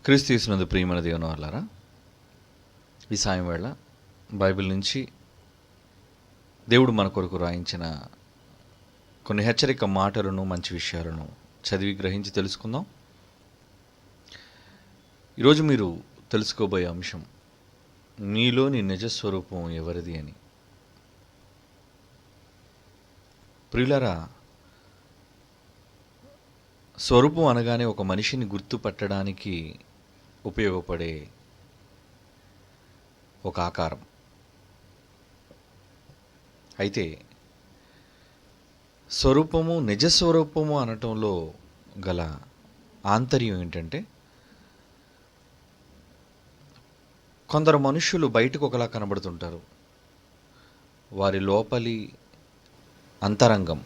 క్రీస్తు యేసునందు ప్రియమైన దేవుని వాళ్ళారా, ఈ సాయం వేళ బైబిల్ నుంచి దేవుడు మన కొరకు రాయించిన కొన్ని హెచ్చరిక మాటలను, మంచి విషయాలను చదివి గ్రహించి తెలుసుకుందాం. ఈరోజు మీరు తెలుసుకోబోయే అంశం, మీలోని నిజస్వరూపం ఎవరిది అని. ప్రియులారా, స్వరూపం అనగానే ఒక మనిషిని గుర్తుపట్టడానికి ఉపయోగపడే ఒక ఆకారం. అయితే స్వరూపము, నిజస్వరూపము అనటంలో గల ఆంతర్యం ఏంటంటే, కొందరు మనుషులు బయటకు ఒకలా కనబడుతుంటారు, వారి లోపలి అంతరంగం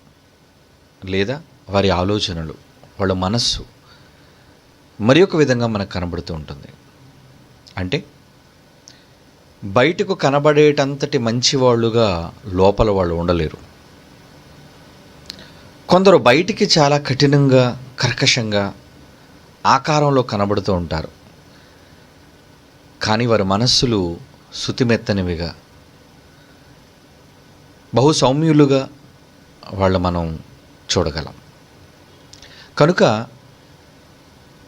లేదా వారి ఆలోచనలు, వాళ్ళ మనస్సు మరి ఒక విధంగా మనకు కనబడుతూ ఉంటుంది. అంటే బయటకు కనబడేటంతటి మంచివాళ్ళుగా లోపల వాళ్ళు ఉండలేరు. కొందరు బయటికి చాలా కఠినంగా, కర్కశంగా ఆకారంలో కనబడుతూ ఉంటారు, కానీ వారి మనస్సులు శుతిమెత్తనివిగా, బహు సౌమ్యులుగా వాళ్ళు మనం చూడగలం. కనుక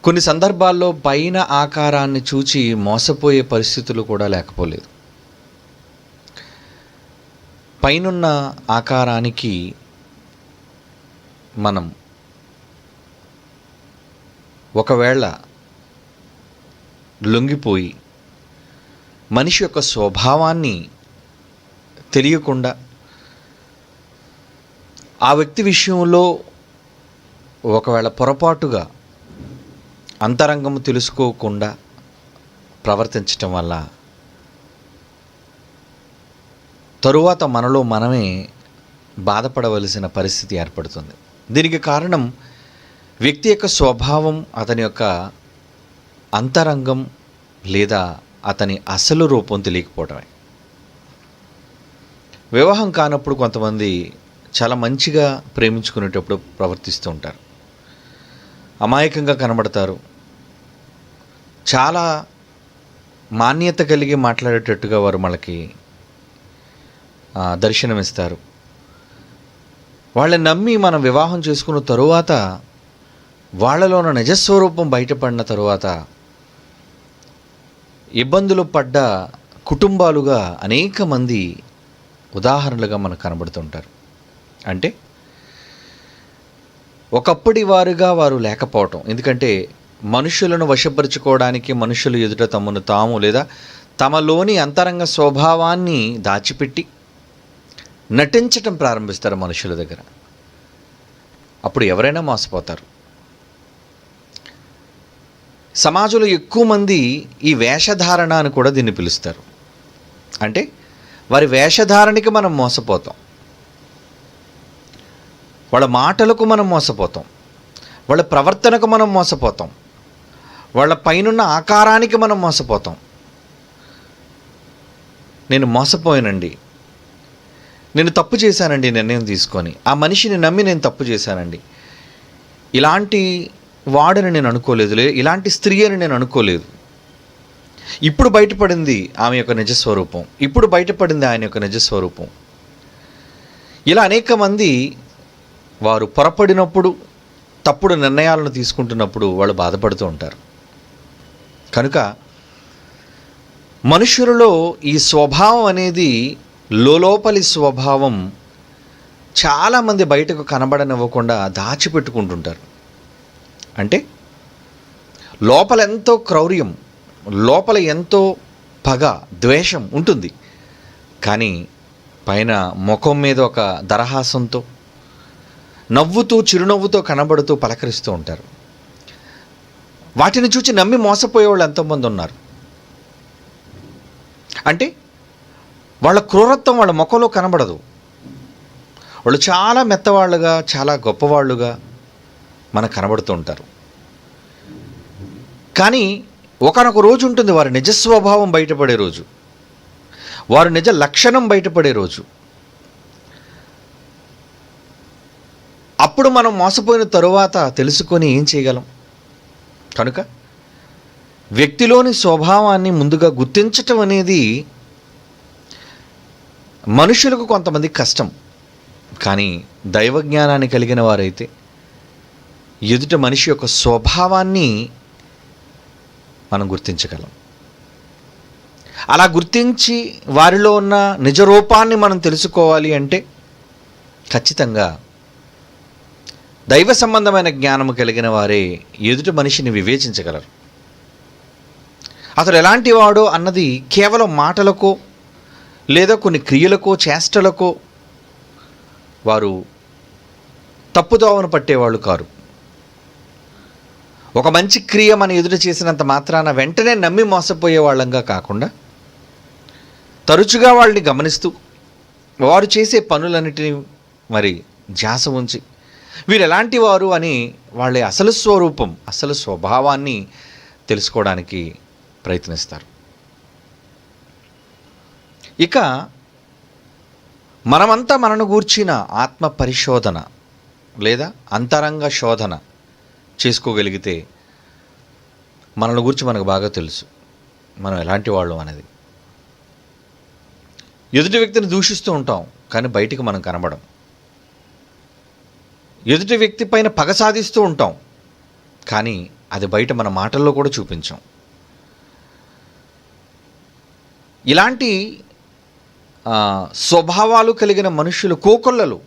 కొన్ని సందర్భాల్లో పైన ఆకారాన్ని చూచి మోసపోయే పరిస్థితులు కూడా లేకపోలేదు. పైనున్న ఆకారానికి మనం ఒకవేళ లొంగిపోయి మనిషి యొక్క స్వభావాన్ని తెలియకుండా, ఆ వ్యక్తి విషయంలో ఒకవేళ పొరపాటుగా అంతరంగము తెలుసుకోకుండా ప్రవర్తించటం వల్ల తరువాత మనలో మనమే బాధపడవలసిన పరిస్థితి ఏర్పడుతుంది. దీనికి కారణం వ్యక్తి యొక్క స్వభావం, అతని యొక్క అంతరంగం లేదా అతని అసలు రూపం తెలియకపోవడమే. వివాహం కానప్పుడు కొంతమంది చాలా మంచిగా ప్రేమించుకునేటప్పుడు ప్రవర్తిస్తూ ఉంటారు, అమాయకంగా కనబడతారు, చాలా మాన్యత కలిగి మాట్లాడేటట్టుగా వారు మనకి దర్శనమిస్తారు. వాళ్ళని నమ్మి మనం వివాహం చేసుకున్న తరువాత వాళ్ళలో ఉన్న నిజస్వరూపం బయటపడిన తరువాత ఇబ్బందులు పడ్డ కుటుంబాలుగా అనేక మంది ఉదాహరణలుగా మనకు కనబడుతుంటారు. అంటే ఒకప్పటి వారుగా వారు లేకపోవటం. ఎందుకంటే మనుషులను వశపరుచుకోవడానికి మనుషులు ఎదుట తమను తాము లేదా తమలోని అంతరంగ స్వభావాన్ని దాచిపెట్టి నటించటం ప్రారంభిస్తారు మనుషుల దగ్గర. అప్పుడు ఎవరైనా మోసపోతారు. సమాజంలో ఎక్కువ మంది ఈ వేషధారణ అని కూడా దీన్ని పిలుస్తారు. అంటే వారి వేషధారణకి మనం మోసపోతాం, వాళ్ళ మాటలకు మనం మోసపోతాం, వాళ్ళ ప్రవర్తనకు మనం మోసపోతాం, వాళ్ళ పైనున్న ఆకారానికి మనం మోసపోతాం. నేను మోసపోయానండి, నేను తప్పు చేశానండి నిర్ణయం తీసుకొని, ఆ మనిషిని నమ్మి నేను తప్పు చేశానండి, ఇలాంటి వాడని నేను అనుకోలేదు, ఇలాంటి స్త్రీ అని నేను అనుకోలేదు, ఇప్పుడు బయటపడింది ఆమె యొక్క నిజస్వరూపం, ఇప్పుడు బయటపడింది ఆయన యొక్క నిజస్వరూపం. ఇలా అనేక మంది వారు పొరపడినప్పుడు, తప్పుడు నిర్ణయాలను తీసుకుంటున్నప్పుడు వాళ్ళు బాధపడుతూ ఉంటారు. కనుక మనుషులలో ఈ స్వభావం అనేది, లోపలి స్వభావం చాలామంది బయటకు కనబడనివ్వకుండా దాచిపెట్టుకుంటుంటారు. అంటే లోపల ఎంతో క్రౌర్యం, లోపల ఎంతో పగ, ద్వేషం ఉంటుంది, కానీ పైన ముఖం మీద ఒక దరహాసంతో, నవ్వుతూ చిరునవ్వుతో కనబడుతూ పలకరిస్తూ ఉంటారు. వాటిని చూచి నమ్మి మోసపోయేవాళ్ళు ఎంతోమంది ఉన్నారు. అంటే వాళ్ళ క్రూరత్వం వాళ్ళ ముఖంలో కనబడదు. వాళ్ళు చాలా మెత్తవాళ్ళుగా, చాలా గొప్పవాళ్ళుగా మనకు కనబడుతూ ఉంటారు. కానీ ఒకనొక రోజు ఉంటుంది వారి నిజస్వభావం బయటపడే రోజు, వారి నిజ లక్షణం బయటపడే రోజు. అప్పుడు మనం మోసపోయిన తరువాత తెలుసుకొని ఏం చేయగలం? కనుక వ్యక్తిలోని స్వభావాన్ని ముందుగా గుర్తించటం అనేది మనుషులకు కొంతమంది కష్టం. కానీ దైవజ్ఞానాన్ని కలిగిన వారైతే ఎదుట మనిషి యొక్క స్వభావాన్ని మనం గుర్తించగలం. అలా గుర్తించి వారిలో ఉన్న నిజ రూపాన్ని మనం తెలుసుకోవాలి అంటే ఖచ్చితంగా దైవ సంబంధమైన జ్ఞానము కలిగిన వారే ఎదుటి మనిషిని వివేచించగలరు. అతడు ఎలాంటి వాడో అన్నది కేవలం మాటలకో లేదా కొన్ని క్రియలకో చేష్టలకో వారు తప్పుదోవను పట్టేవాళ్ళు కారు. ఒక మంచి క్రియ మన ఎదుట చేసినంత మాత్రాన వెంటనే నమ్మి మోసపోయే వాళ్ళంగా కాకుండా తరచుగా వాళ్ళని గమనిస్తూ వారు చేసే పనులన్నిటినీ మరి ధ్యాస ఉంచి వీరు ఎలాంటి వారు అని వాళ్ళ అసలు స్వరూపం, అసలు స్వభావాన్ని తెలుసుకోవడానికి ప్రయత్నిస్తారు. ఇక మనమంతా మనను గూర్చిన ఆత్మ పరిశోధన లేదా అంతరంగ శోధన చేసుకోగలిగితే మనల్ని గురించి మనకు బాగా తెలుసు, మనం ఎలాంటి వాళ్ళం అనేది. ఎదుటి వ్యక్తిని దూషిస్తూ ఉంటాం కానీ బయటికి మనం కనబడం. ఎదుటి వ్యక్తి పైన పగ సాధిస్తూ ఉంటాం కానీ అది బయట మన మాటల్లో కూడా చూపించాం. ఇలాంటి స్వభావాలు కలిగిన మనుషులు కోకొల్లలు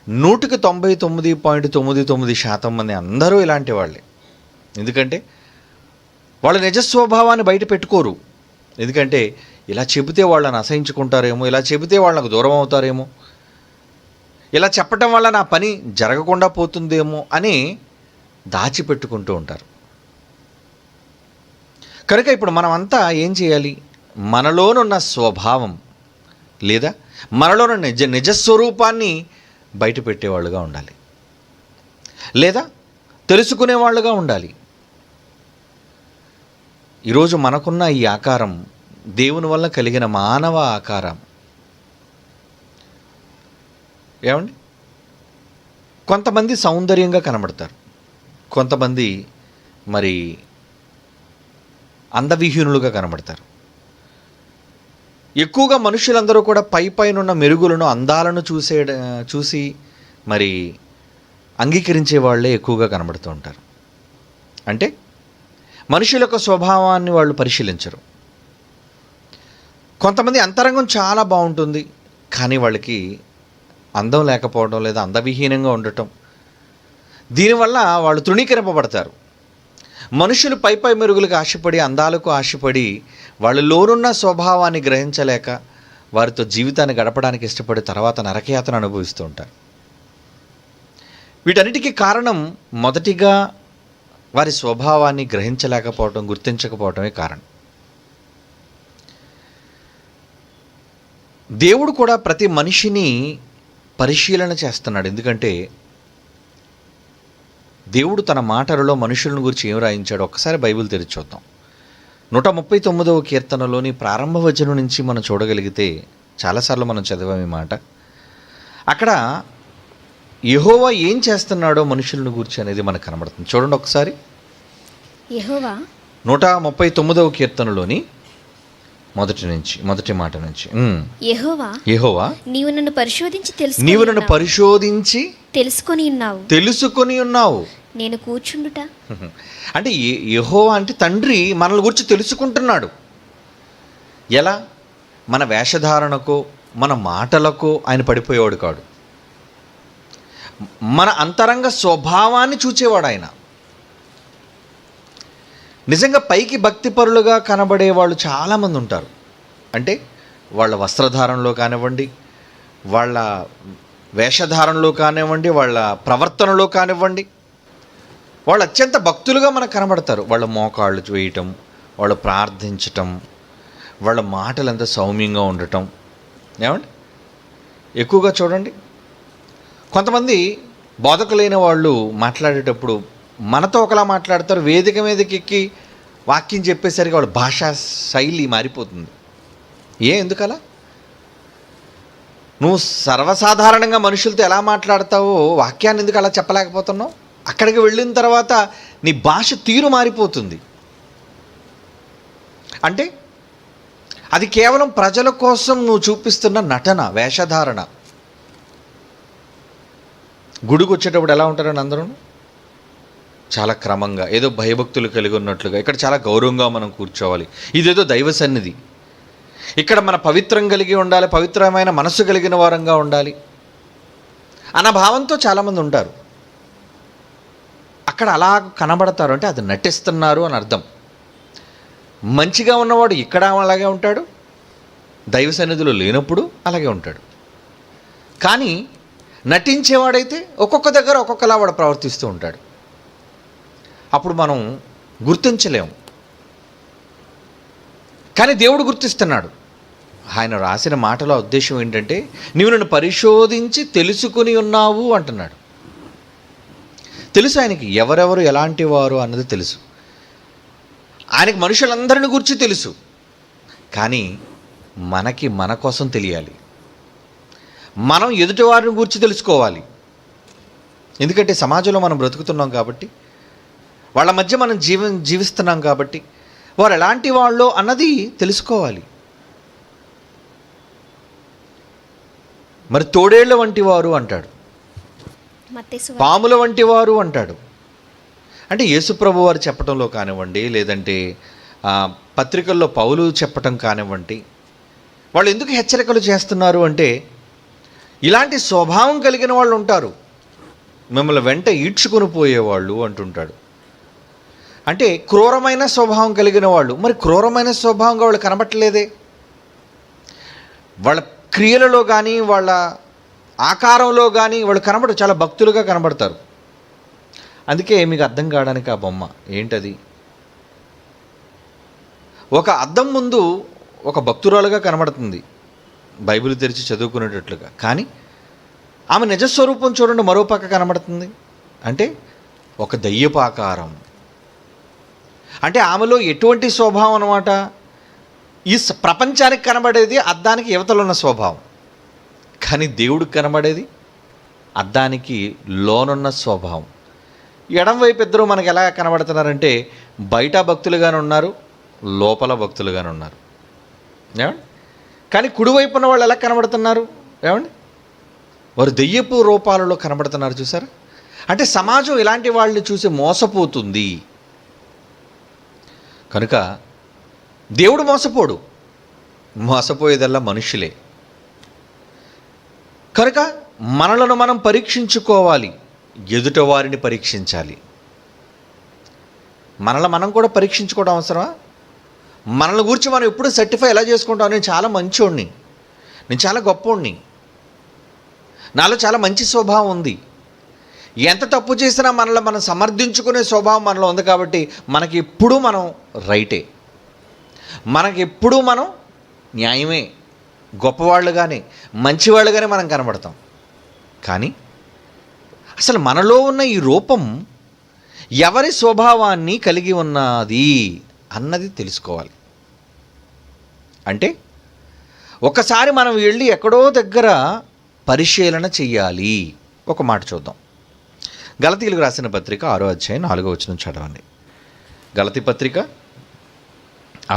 99.99% మంది అందరూ ఇలాంటి వాళ్ళే. ఎందుకంటే వాళ్ళ నిజ స్వభావాన్ని బయట పెట్టుకోరు. ఎందుకంటే ఇలా చెబితే వాళ్ళని అసహించుకుంటారేమో, ఇలా చెబితే వాళ్ళకు దూరం అవుతారేమో, ఇలా చెప్పటం వల్ల నా పని జరగకుండా పోతుందేమో అని దాచిపెట్టుకుంటూ ఉంటారు. కనుక ఇప్పుడు మనమంతా ఏం చేయాలి? మనలోనున్న స్వభావం లేదా మనలోని నిజస్వరూపాన్ని బయట పెట్టేవాళ్ళుగా ఉండాలి లేదా తెలుసుకునేవాళ్ళుగా ఉండాలి. ఈరోజు మనకున్న ఈ ఆకారం దేవుని వల్ల కలిగిన మానవ ఆకారం. ఏమండి, కొంతమంది సౌందర్యంగా కనబడతారు, కొంతమంది మరి అందవిహీనులుగా కనబడతారు. ఎక్కువగా మనుషులందరూ కూడా పైనున్న మెరుగులను, అందాలను చూసి మరి అంగీకరించే వాళ్ళే ఎక్కువగా కనబడుతూ ఉంటారు. అంటే మనుషుల యొక్క స్వభావాన్ని వాళ్ళు పరిశీలించరు. కొంతమంది అంతరంగం చాలా బాగుంటుంది కానీ వాళ్ళకి అందం లేకపోవడం లేదా అందవిహీనంగా ఉండటం, దీనివల్ల వాళ్ళు తృణీకరింపబడతారు. మనుషులు పై మెరుగులకు ఆశపడి, అందాలకు ఆశపడి వాళ్ళలోనున్న స్వభావాన్ని గ్రహించలేక వారితో జీవితాన్ని గడపడానికి ఇష్టపడి తర్వాత నరకయాతన అనుభవిస్తూ ఉంటారు. వీటన్నిటికీ కారణం మొదటిగా వారి స్వభావాన్ని గ్రహించలేకపోవటం, గుర్తించకపోవటమే కారణం. దేవుడు కూడా ప్రతి మనిషిని పరిశీలన చేస్తున్నాడు. ఎందుకంటే దేవుడు తన మాటలలో మనుషులను గురించి ఏం రాయించాడు ఒక్కసారి బైబిల్ తెరిచి చూద్దాం. 139వ కీర్తనలోని ప్రారంభ వచనం నుంచి మనం చూడగలిగితే, చాలాసార్లు మనం చదివాం ఈ మాట. అక్కడ యెహోవా ఏం చేస్తున్నాడో మనుషులను గురించి అనేది మనకు కనబడుతుంది. చూడండి ఒకసారి. యెహోవా 139వ కీర్తనలోని మొదటి మాట నుంచి. యెహోవా నీవు నన్ను పరిశోధించి తెలుసుకొని ఉన్నావు. నేను కూర్చుండుట. అంటే యెహోవా అంటే తండ్రి మనల్ని గురించి తెలుసుకుంటున్నాడు. ఎలా? మన వేషధారణకో మన మాటలకో ఆయన పడిపోయేవాడు కాడు. మన అంతరంగ స్వభావాన్ని చూచేవాడు ఆయన. నిజంగా పైకి భక్తిపరులుగా కనబడే వాళ్ళు చాలామంది ఉంటారు. అంటే వాళ్ళ వస్త్రధారణలో కానివ్వండి, వాళ్ళ వేషధారణలో కానివ్వండి, వాళ్ళ ప్రవర్తనలో కానివ్వండి, వాళ్ళు అత్యంత భక్తులుగా మనకు కనబడతారు. వాళ్ళ మోకాళ్ళు వేయటం, వాళ్ళు ప్రార్థించటం, వాళ్ళ మాటలు ఎంత సౌమ్యంగా ఉండటం. ఏమండి, ఎక్కువగా చూడండి కొంతమంది బోధకులైన వాళ్ళు మాట్లాడేటప్పుడు మనతో ఒకలా మాట్లాడతారు, వేదిక మీదకి ఎక్కి వాక్యం చెప్పేసరికి వాళ్ళ భాషా శైలి మారిపోతుంది. ఎందుకలా? నువ్వు సర్వసాధారణంగా మనుషులతో ఎలా మాట్లాడతావో వాక్యాన్ని ఎందుకు అలా చెప్పలేకపోతున్నావు? అక్కడికి వెళ్ళిన తర్వాత నీ భాష తీరు మారిపోతుంది. అంటే అది కేవలం ప్రజల కోసం నువ్వు చూపిస్తున్న నటన, వేషధారణ. గుడికి వచ్చేటప్పుడు ఎలా ఉంటారని అందరూ చాలా క్రమంగా, ఏదో భయభక్తులు కలిగి ఉన్నట్లుగా. ఇక్కడ చాలా గౌరవంగా మనం కూర్చోవాలి, ఇదేదో దైవ సన్నిధి, ఇక్కడ మన పవిత్రం కలిగి ఉండాలి, పవిత్రమైన మనస్సు కలిగిన వారంగా ఉండాలి అన్న భావంతో చాలామంది ఉంటారు. అక్కడ అలా కనబడతారు అంటే అది నటిస్తున్నారు అని అర్థం. మంచిగా ఉన్నవాడు ఇక్కడ అలాగే ఉంటాడు, దైవ సన్నిధిలో లేనప్పుడు అలాగే ఉంటాడు. కానీ నటించేవాడైతే ఒక్కొక్క దగ్గర ఒక్కొక్కలా వాడు ప్రవర్తిస్తూ ఉంటాడు. అప్పుడు మనం గుర్తించలేము. కానీ దేవుడు గుర్తిస్తున్నాడు. ఆయన రాసిన మాటల ఉద్దేశం ఏంటంటే, నీవు నన్ను పరిశోధించి తెలుసుకుని ఉన్నావు అంటున్నాడు. తెలుసు ఆయనకి ఎవరెవరు ఎలాంటి వారు అన్నది తెలుసు. ఆయనకి మనుషులందరిని గురించి తెలుసు. కానీ మనకి మన కోసం తెలియాలి. మనం ఎదుటి వారిని గురించి తెలుసుకోవాలి. ఎందుకంటే సమాజంలో మనం బ్రతుకుతున్నాం కాబట్టి, వాళ్ళ మధ్య మనం జీవిస్తున్నాం కాబట్టి, వారు ఎలాంటి వాళ్ళో అన్నది తెలుసుకోవాలి. మరి తోడేళ్ల వంటి వారు అంటాడు, పాముల వంటి వారు అంటాడు. అంటే యేసుప్రభు వారు చెప్పటంలో కానివ్వండి, లేదంటే పత్రికల్లో పౌలు చెప్పటం కానివ్వండి, వాళ్ళు ఎందుకు హెచ్చరికలు చేస్తున్నారు అంటే, ఇలాంటి స్వభావం కలిగిన వాళ్ళు ఉంటారు, మిమ్మల్ని వెంట ఈడ్చుకొని పోయేవాళ్ళు అంటుంటాడు. అంటే క్రూరమైన స్వభావం కలిగిన వాళ్ళు. మరి క్రూరమైన స్వభావంగా వాళ్ళు కనబట్టలేదే. వాళ్ళ క్రియలలో కానీ, వాళ్ళ ఆకారంలో కానీ వాళ్ళు కనబడరు, చాలా భక్తులుగా కనబడతారు. అందుకే మీకు అర్థం కావడానికి ఆ బొమ్మ ఏంటది, ఒక అద్దం ముందు ఒక భక్తురాలుగా కనబడుతుంది, బైబిల్ తెరిచి చదువుకునేటట్లుగా. కానీ ఆమె నిజస్వరూపం చూడండి, మరో పక్క కనబడుతుంది. అంటే ఒక దయ్యపు ఆకారం. అంటే ఆమెలో ఎటువంటి స్వభావం అన్నమాట, ఈ ప్రపంచానికి కనబడేది అద్దానికి యువతలో ఉన్న స్వభావం, కానీ దేవుడికి కనబడేది అద్దానికి లోనున్న స్వభావం. ఎడం వైపు ఇద్దరు మనకు ఎలా కనబడుతున్నారంటే, బయట భక్తులుగానే ఉన్నారు, లోపల భక్తులుగానే ఉన్నారు. ఏమండి? కానీ కుడివైపున వాళ్ళు ఎలా కనబడుతున్నారు ఏమండి, వారు దెయ్యపు రూపాలలో కనబడుతున్నారు. చూసారా? అంటే సమాజం ఇలాంటి వాళ్ళని చూసి మోసపోతుంది. కనుక దేవుడు మోసపోడు, మోసపోయేదల్లా మనుషులే. కనుక మనలను మనం పరీక్షించుకోవాలి, ఎదుట వారిని పరీక్షించాలి. మనల్ని మనం కూడా పరీక్షించుకోవడం అవసరమా? మనల్ని గురించి మనం ఎప్పుడు సర్టిఫై ఎలా చేసుకుంటాం, నేను చాలా మంచోడిని, నేను చాలా గొప్పోడిని, నాలో చాలా మంచి స్వభావం ఉంది. ఎంత తప్పు చేసినా మనల్ని మనం సమర్థించుకునే స్వభావం మనలో ఉంది. కాబట్టి మనకి ఎప్పుడూ మనం రైటే, మనకి ఎప్పుడూ మనం న్యాయమే, గొప్పవాళ్ళుగానే, మంచివాళ్ళుగానే మనం కనబడతాం. కానీ అసలు మనలో ఉన్న ఈ రూపం ఎవరి స్వభావాన్ని కలిగి ఉన్నది అన్నది తెలుసుకోవాలి. అంటే ఒకసారి మనం వెళ్ళి ఎక్కడో దగ్గర పరిశీలన చెయ్యాలి. ఒక మాట చూద్దాం. గలతీయులకు రాసిన పత్రిక 6వ అధ్యాయం 4వ వచనం చదవండి. గలతీ పత్రిక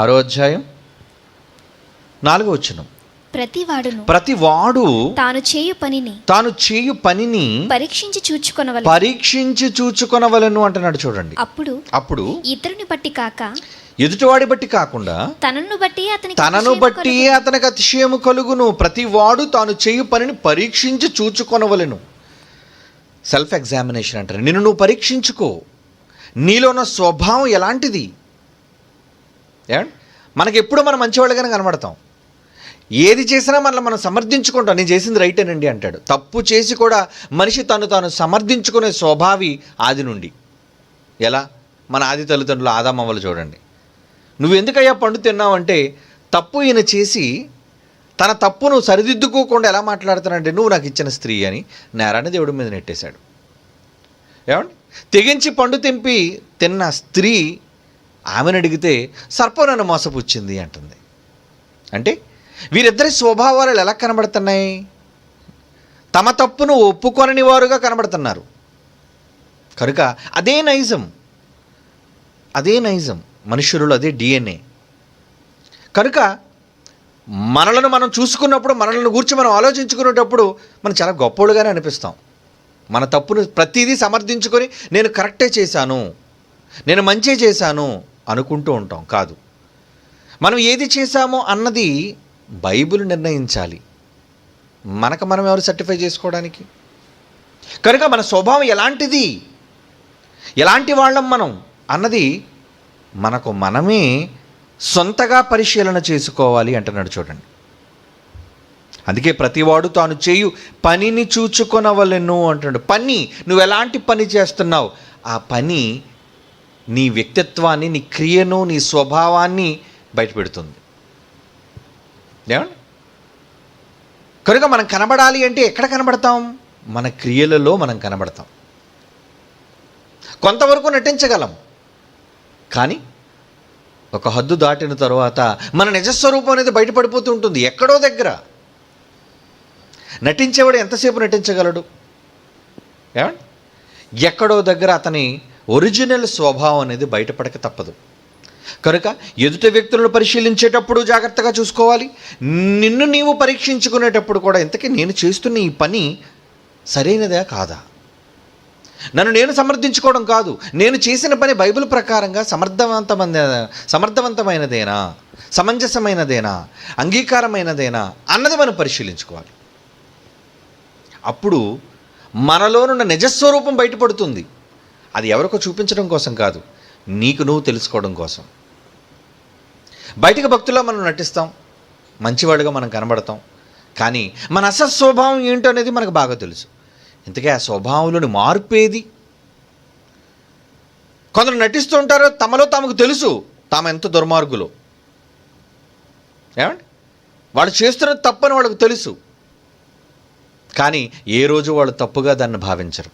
6వ అధ్యాయం 4వ వచనం. ప్రతివాడు తాను చేయు పనిని పరీక్షించి చూచుకొనవలెను అంటున్నాడు. చూడండి, అప్పుడు ఎదుటివాడి బట్టి కాకుండా తనను బట్టి అతనికి అతిశయము కలుగును. ప్రతివాడు తాను చేయు పనిని పరీక్షించి చూచుకొనవలెను. సెల్ఫ్ ఎగ్జామినేషన్ అంటారు. నిన్ను నువ్వు పరీక్షించుకో, నీలో ఉన్న స్వభావం ఎలాంటిది. మనకి ఎప్పుడు మనం మంచివాళ్ళుగానే కనబడతాం, ఏది చేసినా మనల్ని మనం సమర్థించుకుంటాం, నేను చేసింది రైటేనండి అంటాడు. తప్పు చేసి కూడా మనిషి తాను సమర్థించుకునే స్వభావి ఆది నుండి. ఎలా? మన ఆది తల్లిదండ్రులు ఆదామవ్వలు చూడండి. నువ్వు ఎందుకయ్యా పండు తిన్నావంటే, తప్పు ఈయన చేసి తన తప్పును సరిదిద్దుకోకుండా ఎలా మాట్లాడుతానంటే, నువ్వు నాకు ఇచ్చిన స్త్రీ అని నేరాన్ని దేవుడి మీద నెట్టేశాడు. ఏమండి? తెగించి పండు తెంపి తిన్న స్త్రీ ఆమెను అడిగితే సర్పం నన్ను మోసపుచ్చింది అంటుంది. అంటే వీరిద్దరి స్వభావాలు ఎలా కనబడుతున్నాయి? తమ తప్పును ఒప్పుకొనని వారుగా కనబడుతున్నారు. కనుక అదే నైజం మనుషులలో, అదే డిఎన్ఏ. కనుక మనలను మనం చూసుకున్నప్పుడు, మనల్ని గురించి మనం ఆలోచించుకునేటప్పుడు మనం చాలా గొప్పోళ్ళుగానే అనిపిస్తాం. మన తప్పును ప్రతిదీ సమర్థించుకొని నేను కరెక్టే చేశాను, నేను మంచే చేశాను అనుకుంటూ ఉంటాం. కాదు, మనం ఏది చేశామో అన్నది బైబిల్ నిర్ణయించాలి. మనకు మనం ఎవరు సర్టిఫై చేసుకోవడానికి? కనుక మన స్వభావం ఎలాంటిది, ఎలాంటి వాళ్ళం మనం అన్నది మనకు మనమే సొంతగా పరిశీలన చేసుకోవాలి అంటున్నాడు. చూడండి, అందుకే ప్రతివాడు తాను చేయు పనిని చూచుకొనవలెను అంటున్నాడు. పని, నువ్వు ఎలాంటి పని చేస్తున్నావు, ఆ పని నీ వ్యక్తిత్వాన్ని, నీ క్రియను, నీ స్వభావాన్ని బయటపెడుతుంది. ఏమండి? కనుక మనం కనబడాలి అంటే ఎక్కడ కనబడతాం? మన క్రియలలో మనం కనబడతాం. కొంతవరకు నటించగలం, కానీ ఒక హద్దు దాటిన తర్వాత మన నిజస్వరూపం అనేది బయటపడిపోతూ ఉంటుంది. ఎక్కడో దగ్గర నటించేవాడు ఎంతసేపు నటించగలడు? ఏమండి? ఎక్కడో దగ్గర అతని ఒరిజినల్ స్వభావం అనేది బయటపడక తప్పదు. కనుక ఎదుటి వ్యక్తులను పరిశీలించేటప్పుడు జాగ్రత్తగా చూసుకోవాలి. నిన్ను నీవు పరీక్షించుకునేటప్పుడు కూడా, ఇంతకీ నేను చేస్తున్న ఈ పని సరైనదే కాదా? నన్ను నేను సమర్థించుకోవడం కాదు, నేను చేసిన పని బైబిల్ ప్రకారంగా సమర్థవంతమైనదేనా, సమంజసమైనదేనా, అంగీకారమైనదేనా అన్నది మనం పరిశీలించుకోవాలి. అప్పుడు మనలోనున్న నిజస్వరూపం బయటపడుతుంది. అది ఎవరికో చూపించడం కోసం కాదు, నీకు నువ్వు తెలుసుకోవడం కోసం. బయటికి భక్తుల్లో మనం నటిస్తాం, మంచివాడిగా మనం కనబడతాం, కానీ మన అసలు స్వభావం ఏంటో అనేది మనకు బాగా తెలుసు. ఇంతకీ ఆ స్వభావంలోని మార్పేది? కొందరు నటిస్తూ ఉంటారో తమలో తమకు తెలుసు తాము ఎంత దుర్మార్గులో. ఏమండి? వాళ్ళు చేస్తున్న తప్పని వాళ్ళకు తెలుసు, కానీ ఏ రోజు వాళ్ళు తప్పుగా దాన్ని భావించరు.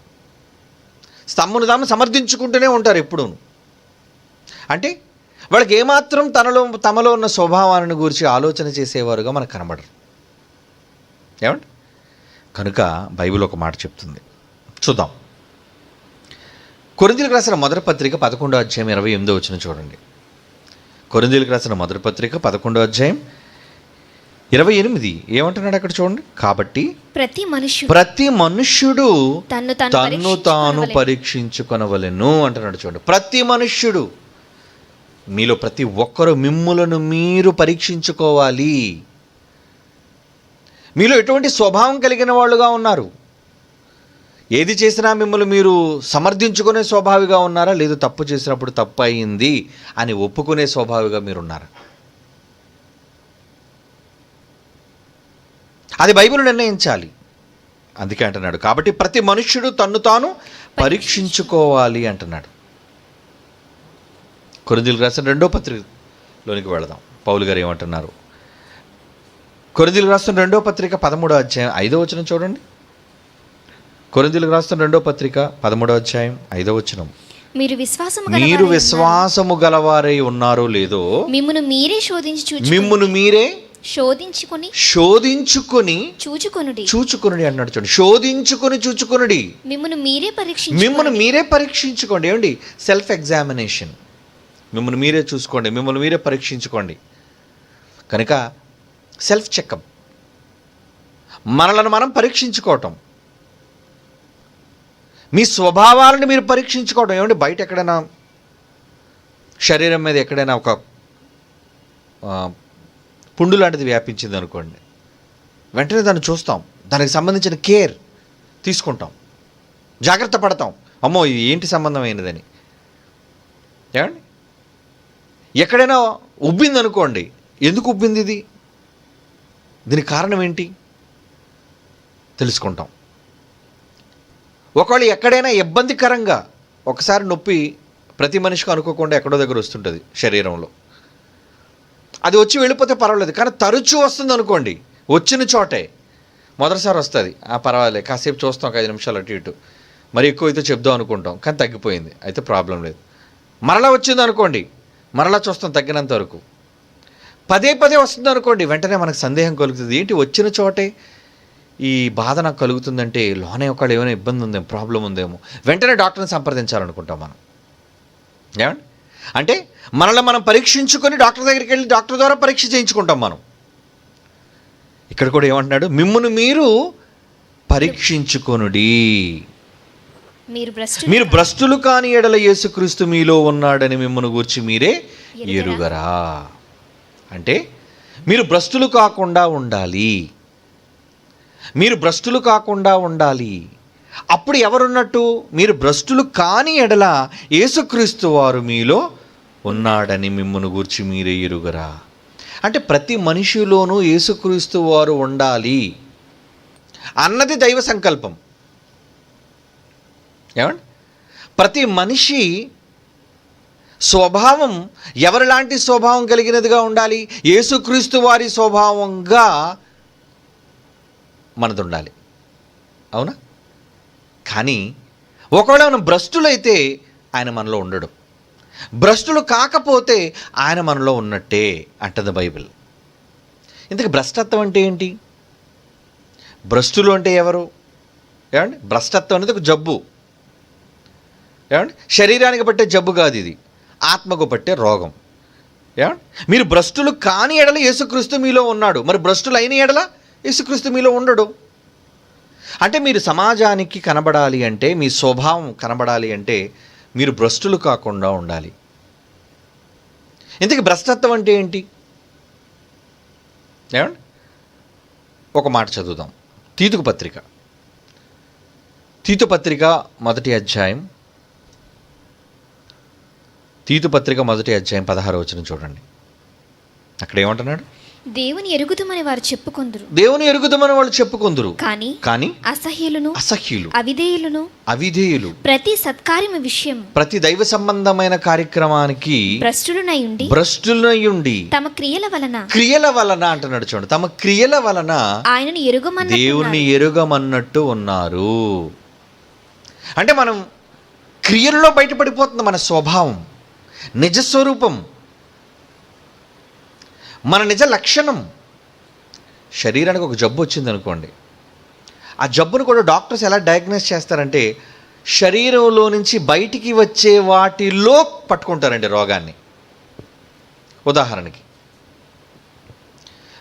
తమ్మును తాము సమర్థించుకుంటూనే ఉంటారు ఎప్పుడూ. అంటే వాళ్ళకి ఏమాత్రం తమలో ఉన్న స్వభావాలను గురించి ఆలోచన చేసేవారుగా మనకు కనబడరు. ఏమండి? కనుక బైబిల్ ఒక మాట చెప్తుంది, చూద్దాం. కొరింథీయులకు రాసిన మొదటి పత్రిక 11వ అధ్యాయం 28వ వచనం చూడండి. కొరింథీయులకు రాసిన మొదటి పత్రిక 11వ అధ్యాయం 28 ఏమంటున్నాడు అక్కడ చూడండి. కాబట్టి ప్రతి మనుష్యుడు తన్ను తాను పరీక్షించుకొనవలెను అంటున్నాడు. చూడండి, ప్రతి మనుష్యుడు, మీలో ప్రతి ఒక్కరు మిమ్ములను మీరు పరీక్షించుకోవాలి. మీలో ఎటువంటి స్వభావం కలిగిన వాళ్ళుగా ఉన్నారు? ఏది చేసినా మిమ్మల్ని మీరు సమర్థించుకునే స్వభావిగా ఉన్నారా, లేదు తప్పు చేసినప్పుడు తప్పు అయింది అని ఒప్పుకునే స్వభావిగా మీరున్నారా? అది బైబిల్ నిర్ణయించాలి. అందుకే అంటున్నాడు, కాబట్టి ప్రతి మనుష్యుడు తన్ను తాను పరీక్షించుకోవాలి అంటున్నాడు. కొరింథీయులకు రాసిన 2వ పత్రికలోనికి వెళదాం. పౌలు గారు ఏమంటున్నారు? కొరింథీయులకు రాసిన 2వ పత్రిక 13వ అధ్యాయం 5వ వచనం చూడండి. కొరింథీయులకు రాసిన 2వ పత్రిక 13వ అధ్యాయం 5వ వచనం. మీరు విశ్వాసము గలవారై ఉన్నారో లేదో మిమ్మును మీరే శోధించుకొని చూచుకొనుడి అన్నాడు. చూడండి, శోధించుకొని మిమ్మును మీరే పరీక్షించుకోండి. ఏమండి? Self examination. మిమ్మల్ని మీరే చూసుకోండి, మిమ్మల్ని మీరే పరీక్షించుకోండి. కనుక సెల్ఫ్ చెకప్, మనలను మనం పరీక్షించుకోవటం, మీ స్వభావాలను మీరు పరీక్షించుకోవడం. ఏమంటే బయట ఎక్కడైనా శరీరం మీద ఎక్కడైనా ఒక పుండు లాంటిది వ్యాపించింది అనుకోండి, వెంటనే దాన్ని చూస్తాం, దానికి సంబంధించిన కేర్ తీసుకుంటాం, జాగ్రత్త పడతాం. అమ్మో ఇది ఏంటి సంబంధమైనదని. ఏమండి? ఎక్కడైనా ఉబ్బింది అనుకోండి, ఎందుకు ఉబ్బింది ఇది, దీనికి కారణం ఏంటి తెలుసుకుంటాం. ఒకవేళ ఎక్కడైనా ఇబ్బందికరంగా, ఒకసారి నొప్పి ప్రతి మనిషికి అనుకోకుండా ఎక్కడో దగ్గర వస్తుంటుంది శరీరంలో, అది వచ్చి వెళ్ళిపోతే పర్వాలేదు, కానీ తరచూ వస్తుంది అనుకోండి, వచ్చిన చోటే మొదటిసారి వస్తుంది, పర్వాలేదు కాసేపు చూస్తాం, ఒక 5 నిమిషాలు అటు ఇటు, మరి ఎక్కువ అయితే చెప్దాం అనుకుంటాం, కానీ తగ్గిపోయింది, అయితే ప్రాబ్లం లేదు. మరలా వచ్చింది అనుకోండి, మరలా చూస్తాం తగ్గినంత వరకు. పదే వస్తుంది అనుకోండి, వెంటనే మనకు సందేహం కలుగుతుంది, ఏంటి వచ్చిన చోటే ఈ బాధ నాకు కలుగుతుందంటే లోనే ఒకళ్ళు ఏమైనా ఇబ్బంది ఉందేమో, ప్రాబ్లం ఉందేమో, వెంటనే డాక్టర్ని సంప్రదించాలనుకుంటాం మనం. ఏమండి? అంటే మనల్ని మనం పరీక్షించుకొని డాక్టర్ దగ్గరికి వెళ్ళి డాక్టర్ ద్వారా పరీక్ష చేయించుకుంటాం మనం. ఇక్కడ కూడా ఏమంటున్నాడు, మిమ్మును మీరు పరీక్షించుకొనుడి. మీరు భ్రష్టులు కాని ఎడల యేసుక్రీస్తు మీలో ఉన్నాడని మిమ్మును గూర్చి మీరే ఎరుగరా. అంటే మీరు భ్రష్టులు కాకుండా ఉండాలి. మీరు భ్రష్టులు కాకుండా ఉండాలి. అప్పుడు ఎవరున్నట్టు? మీరు భ్రష్టులు కాని ఎడల యేసుక్రీస్తు వారు మీలో ఉన్నాడని మిమ్మును గూర్చి మీరే ఎరుగరా. అంటే ప్రతి మనిషిలోనూ యేసుక్రీస్తు వారు ఉండాలి అన్నది దైవ సంకల్పం. ఏమండి? ప్రతి మనిషి స్వభావం ఎవరిలాంటి స్వభావం కలిగినదిగా ఉండాలి? యేసుక్రీస్తు వారి స్వభావంగా మనది ఉండాలి. అవునా? కానీ ఒకవేళ మనం భ్రష్టులైతే ఆయన మనలో ఉండడు. భ్రష్టులు కాకపోతే ఆయన మనలో ఉన్నట్టే అంటుంది బైబిల్. ఇంతకు భ్రష్టత్వం అంటే ఏంటి? భ్రష్టులు అంటే ఎవరు? ఏమండి? భ్రష్టత్వం అనేది ఒక జబ్బు. ఏమండి? శరీరానికి పట్టే జబ్బు కాదు ఇది, ఆత్మకు పట్టే రోగం. ఏమండి? మీరు భ్రష్టులు కాని ఎడల యేసుక్రీస్తు మీలో ఉన్నాడు. మరి భ్రష్టులు అయిన ఎడల యేసుక్రీస్తు మీలో ఉండడు. అంటే మీరు సమాజానికి కనబడాలి అంటే, మీ స్వభావం కనబడాలి అంటే మీరు భ్రష్టులు కాకుండా ఉండాలి. ఇంతకీ భ్రష్టత్వం అంటే ఏంటి? ఏమండి? ఒక మాట చదువుదాం. తీతు పత్రిక మొదటి అధ్యాయం 16వ వచనం చూడండి. అక్కడ ఏమంటున్నాడు? దేవుని ఎరుగుదమని వారు చెప్పుకొందురు. దేవుని ఎరుగుదమని వాళ్ళు చెప్పుకొందురు. కానీ అసహ్యులు అవిధేయులు ప్రతి సత్కార్యము విషయం, ప్రతి దైవ సంబంధమైన కార్యక్రమానికి భ్రష్టులై ఉండి తమ క్రియల వలన అంటున్నాడు. చూడండి, తమ క్రియల వలన ఆయనను దేవుని ఎరుగమన్నట్టు ఉన్నారు. అంటే మనం క్రియల్లో బయటపడిపోతుంది మన స్వభావం, నిజస్వరూపం, మన నిజ లక్షణం. శరీరానికి ఒక జబ్బు వచ్చింది అనుకోండి, ఆ జబ్బును కూడా డాక్టర్స్ ఎలా డయాగ్నోస్ చేస్తారంటే శరీరంలో నుంచి బయటికి వచ్చే వాటిలో పట్టుకుంటారండి రోగాన్ని. ఉదాహరణకి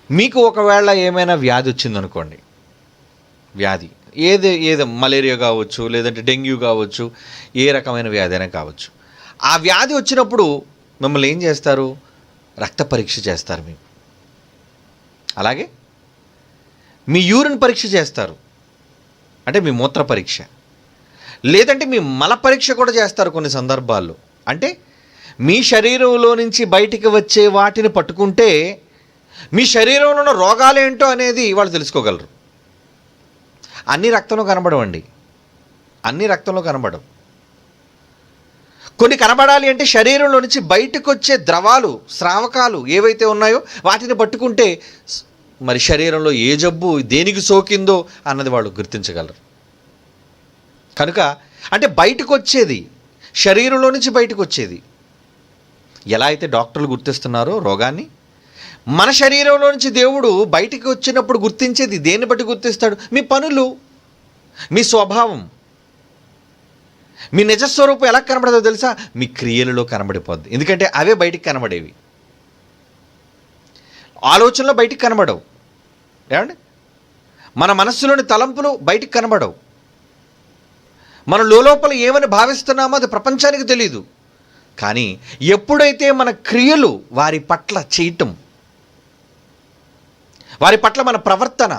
మీకు ఒకవేళ ఏమైనా వ్యాధి వచ్చిందనుకోండి, వ్యాధి ఏదో మలేరియా కావచ్చు, లేదంటే డెంగ్యూ కావచ్చు, ఏ రకమైన వ్యాధి అయినా కావచ్చు. ఆ వ్యాధి వచ్చినప్పుడు మిమ్మల్ని ఏం చేస్తారు? రక్త పరీక్ష చేస్తారు మీకు. అలాగే మీ యూరిన్ పరీక్ష చేస్తారు, అంటే మీ మూత్ర పరీక్ష, లేదంటే మీ మల పరీక్ష కూడా చేస్తారు కొన్ని సందర్భాల్లో. అంటే మీ శరీరంలో నుంచి బయటికి వచ్చే వాటిని పట్టుకుంటే మీ శరీరంలో ఉన్న రోగాలేంటో అనేది వాళ్ళు తెలుసుకోగలరు. అన్ని రక్తంలో కనబడవండి, అన్ని రక్తంలో కనబడవు. కొన్ని కనబడాలి అంటే శరీరంలో నుంచి బయటకు వచ్చే ద్రవాలు, స్రావకాలు ఏవైతే ఉన్నాయో వాటిని పట్టుకుంటే మరి శరీరంలో ఏ జబ్బు దేనికి సోకిందో అన్నది వాళ్ళు గుర్తించగలరు. కనుక అంటే బయటకు వచ్చేది, శరీరంలో నుంచి బయటకు వచ్చేది ఎలా అయితే డాక్టర్లు గుర్తిస్తున్నారో రోగాన్ని, మన శరీరంలో నుంచి దేవుడు బయటికి వచ్చినప్పుడు గుర్తించేది దేన్ని బట్టి గుర్తిస్తాడు? మీ పనులు, మీ స్వభావం, మీ నిజస్వరూపం ఎలా కనబడదో తెలుసా? మీ క్రియలలో కనబడిపోద్ది. ఎందుకంటే అవే బయటికి కనబడేవి. ఆలోచనలు బయటికి కనబడవు. ఏమండి? మన మనస్సులోని తలంపులు బయటికి కనబడవు. మన లోపల ఏమని భావిస్తున్నామో అది ప్రపంచానికి తెలియదు. కానీ ఎప్పుడైతే మన క్రియలు వారి పట్ల చేయటం, వారి పట్ల మన ప్రవర్తన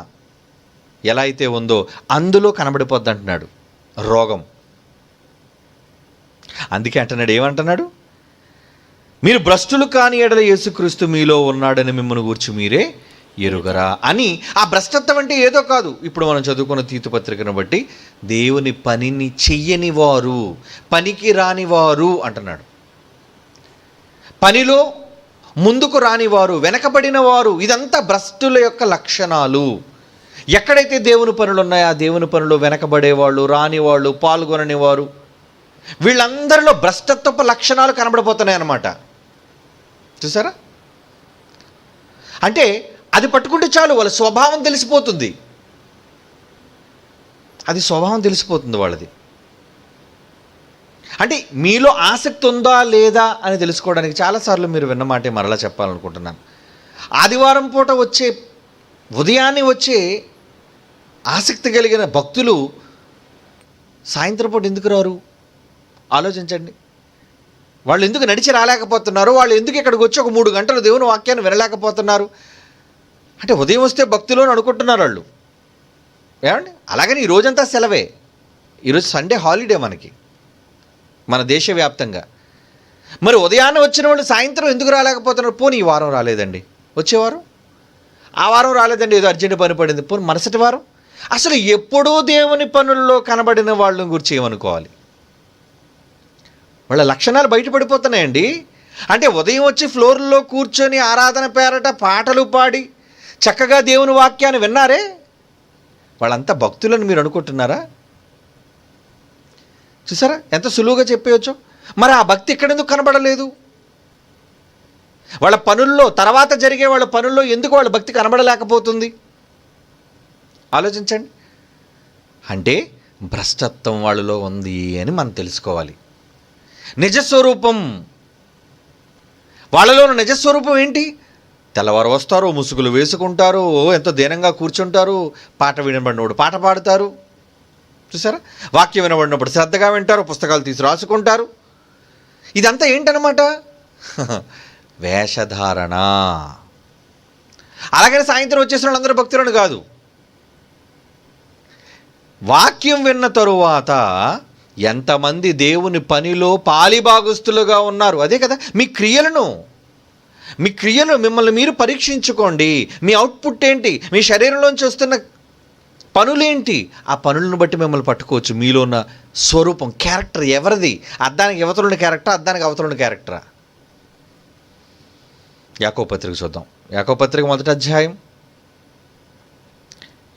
ఎలా అయితే ఉందో అందులో కనబడిపోద్ది అంటున్నాడు రోగం. అందుకే అంటున్నాడు, ఏమంటున్నాడు? మీరు భ్రష్టులు కాని ఎడల యేసుక్రీస్తు మీలో ఉన్నాడని మిమ్మల్ని గూర్చి మీరే ఎరుగరా అని. ఆ భ్రష్టత్వం అంటే ఏదో కాదు. ఇప్పుడు మనం చదువుకున్న తీతు పత్రికను బట్టి దేవుని పనిని చెయ్యని వారు, పనికి రానివారు అంటున్నాడు. పనిలో ముందుకు రానివారు, వెనకబడిన వారు, ఇదంతా భ్రష్టుల యొక్క లక్షణాలు. ఎక్కడైతే దేవుని పనులు ఉన్నాయో ఆ దేవుని పనులు వెనకబడేవాళ్ళు, రానివాళ్ళు, పాల్గొనని వారు, వీళ్ళందరిలో భ్రష్టత్వపు లక్షణాలు కనబడిపోతున్నాయి అన్నమాట. చూసారా? అంటే అది పట్టుకుంటే చాలు, వాళ్ళ స్వభావం తెలిసిపోతుంది. అది స్వభావం తెలిసిపోతుంది వాళ్ళది. అంటే మీలో ఆసక్తి ఉందా లేదా అని తెలుసుకోవడానికి చాలాసార్లు మీరు విన్న మాటే మరలా చెప్పాలనుకుంటున్నాను. ఆదివారం పూట వచ్చే, ఉదయాన్నే వచ్చే ఆసక్తి కలిగిన భక్తులు సాయంత్రం పూట ఎందుకు రారు? ఆలోచించండి. వాళ్ళు ఎందుకు నడిచి రాలేకపోతున్నారు? వాళ్ళు ఎందుకు ఇక్కడికి వచ్చి ఒక 3 గంటలు దేవుని వాక్యాన్ని వినలేకపోతున్నారు? అంటే ఉదయం వస్తే భక్తులు అని అనుకుంటున్నారు వాళ్ళు. ఏమండి? అలాగని ఈ రోజంతా సెలవే. ఈరోజు సండే హాలిడే మనకి, మన దేశవ్యాప్తంగా. మరి ఉదయాన్నే వచ్చిన వాళ్ళు సాయంత్రం ఎందుకు రాలేకపోతున్నారు? పోనీ ఈ వారం రాలేదండి, వచ్చేవారం ఆ వారం రాలేదండి, ఏదో అర్జెంట్ పని పడింది, పోనీ మరుసటి వారం. అసలు ఎప్పుడూ దేవుని పనుల్లో కనబడిన వాళ్ళని గురించి ఏమనుకోవాలి? వాళ్ళ లక్షణాలు బయటపడిపోతున్నాయండి. అంటే ఉదయం వచ్చి ఫ్లోర్లో కూర్చొని ఆరాధన పేరట పాటలు పాడి చక్కగా దేవుని వాక్యాన్ని విన్నారే, వాళ్ళంతా భక్తులని మీరు అనుకుంటున్నారా? చూసారా ఎంత సులువుగా చెప్పేయచ్చు. మరి ఆ భక్తి ఎక్కడెందుకు కనబడలేదు? వాళ్ళ పనుల్లో, తర్వాత జరిగే వాళ్ళ పనుల్లో ఎందుకు వాళ్ళ భక్తి కనబడలేకపోతుంది? ఆలోచించండి. అంటే భ్రష్టత్వం వాళ్ళలో ఉంది అని మనం తెలుసుకోవాలి. నిజస్వరూపం, వాళ్ళలో ఉన్న నిజస్వరూపం ఏంటి? తెల్లవారు వస్తారు, ముసుగులు వేసుకుంటారు, ఎంతో దీనంగా కూర్చుంటారు, పాట వినబడినప్పుడు పాట పాడతారు. చూసారా? వాక్యం వినబడినప్పుడు శ్రద్ధగా వింటారు, పుస్తకాలు తీసి రాసుకుంటారు. ఇదంతా ఏంటన్నమాట? వేషధారణ. అలాగని సాయంత్రం వచ్చేసిన వాళ్ళందరూ భక్తులను కాదు. వాక్యం విన్న తరువాత ఎంతమంది దేవుని పనిలో పాలిభాగస్తులుగా ఉన్నారు? అదే కదా మీ క్రియలు మిమ్మల్ని మీరు పరీక్షించుకోండి. మీ అవుట్పుట్ ఏంటి? మీ శరీరంలోంచి వస్తున్న పనులేంటి? ఆ పనులను బట్టి మిమ్మల్ని పట్టుకోవచ్చు. మీలో ఉన్న స్వరూపం, క్యారెక్టర్ ఎవరిది? అద్దానికి యువతలున్న క్యారెక్టరా, అద్దానికి అవతలున్న క్యారెక్టరా? యాకోబు పత్రిక చూద్దాం. యాకోబు పత్రిక 1వ అధ్యాయం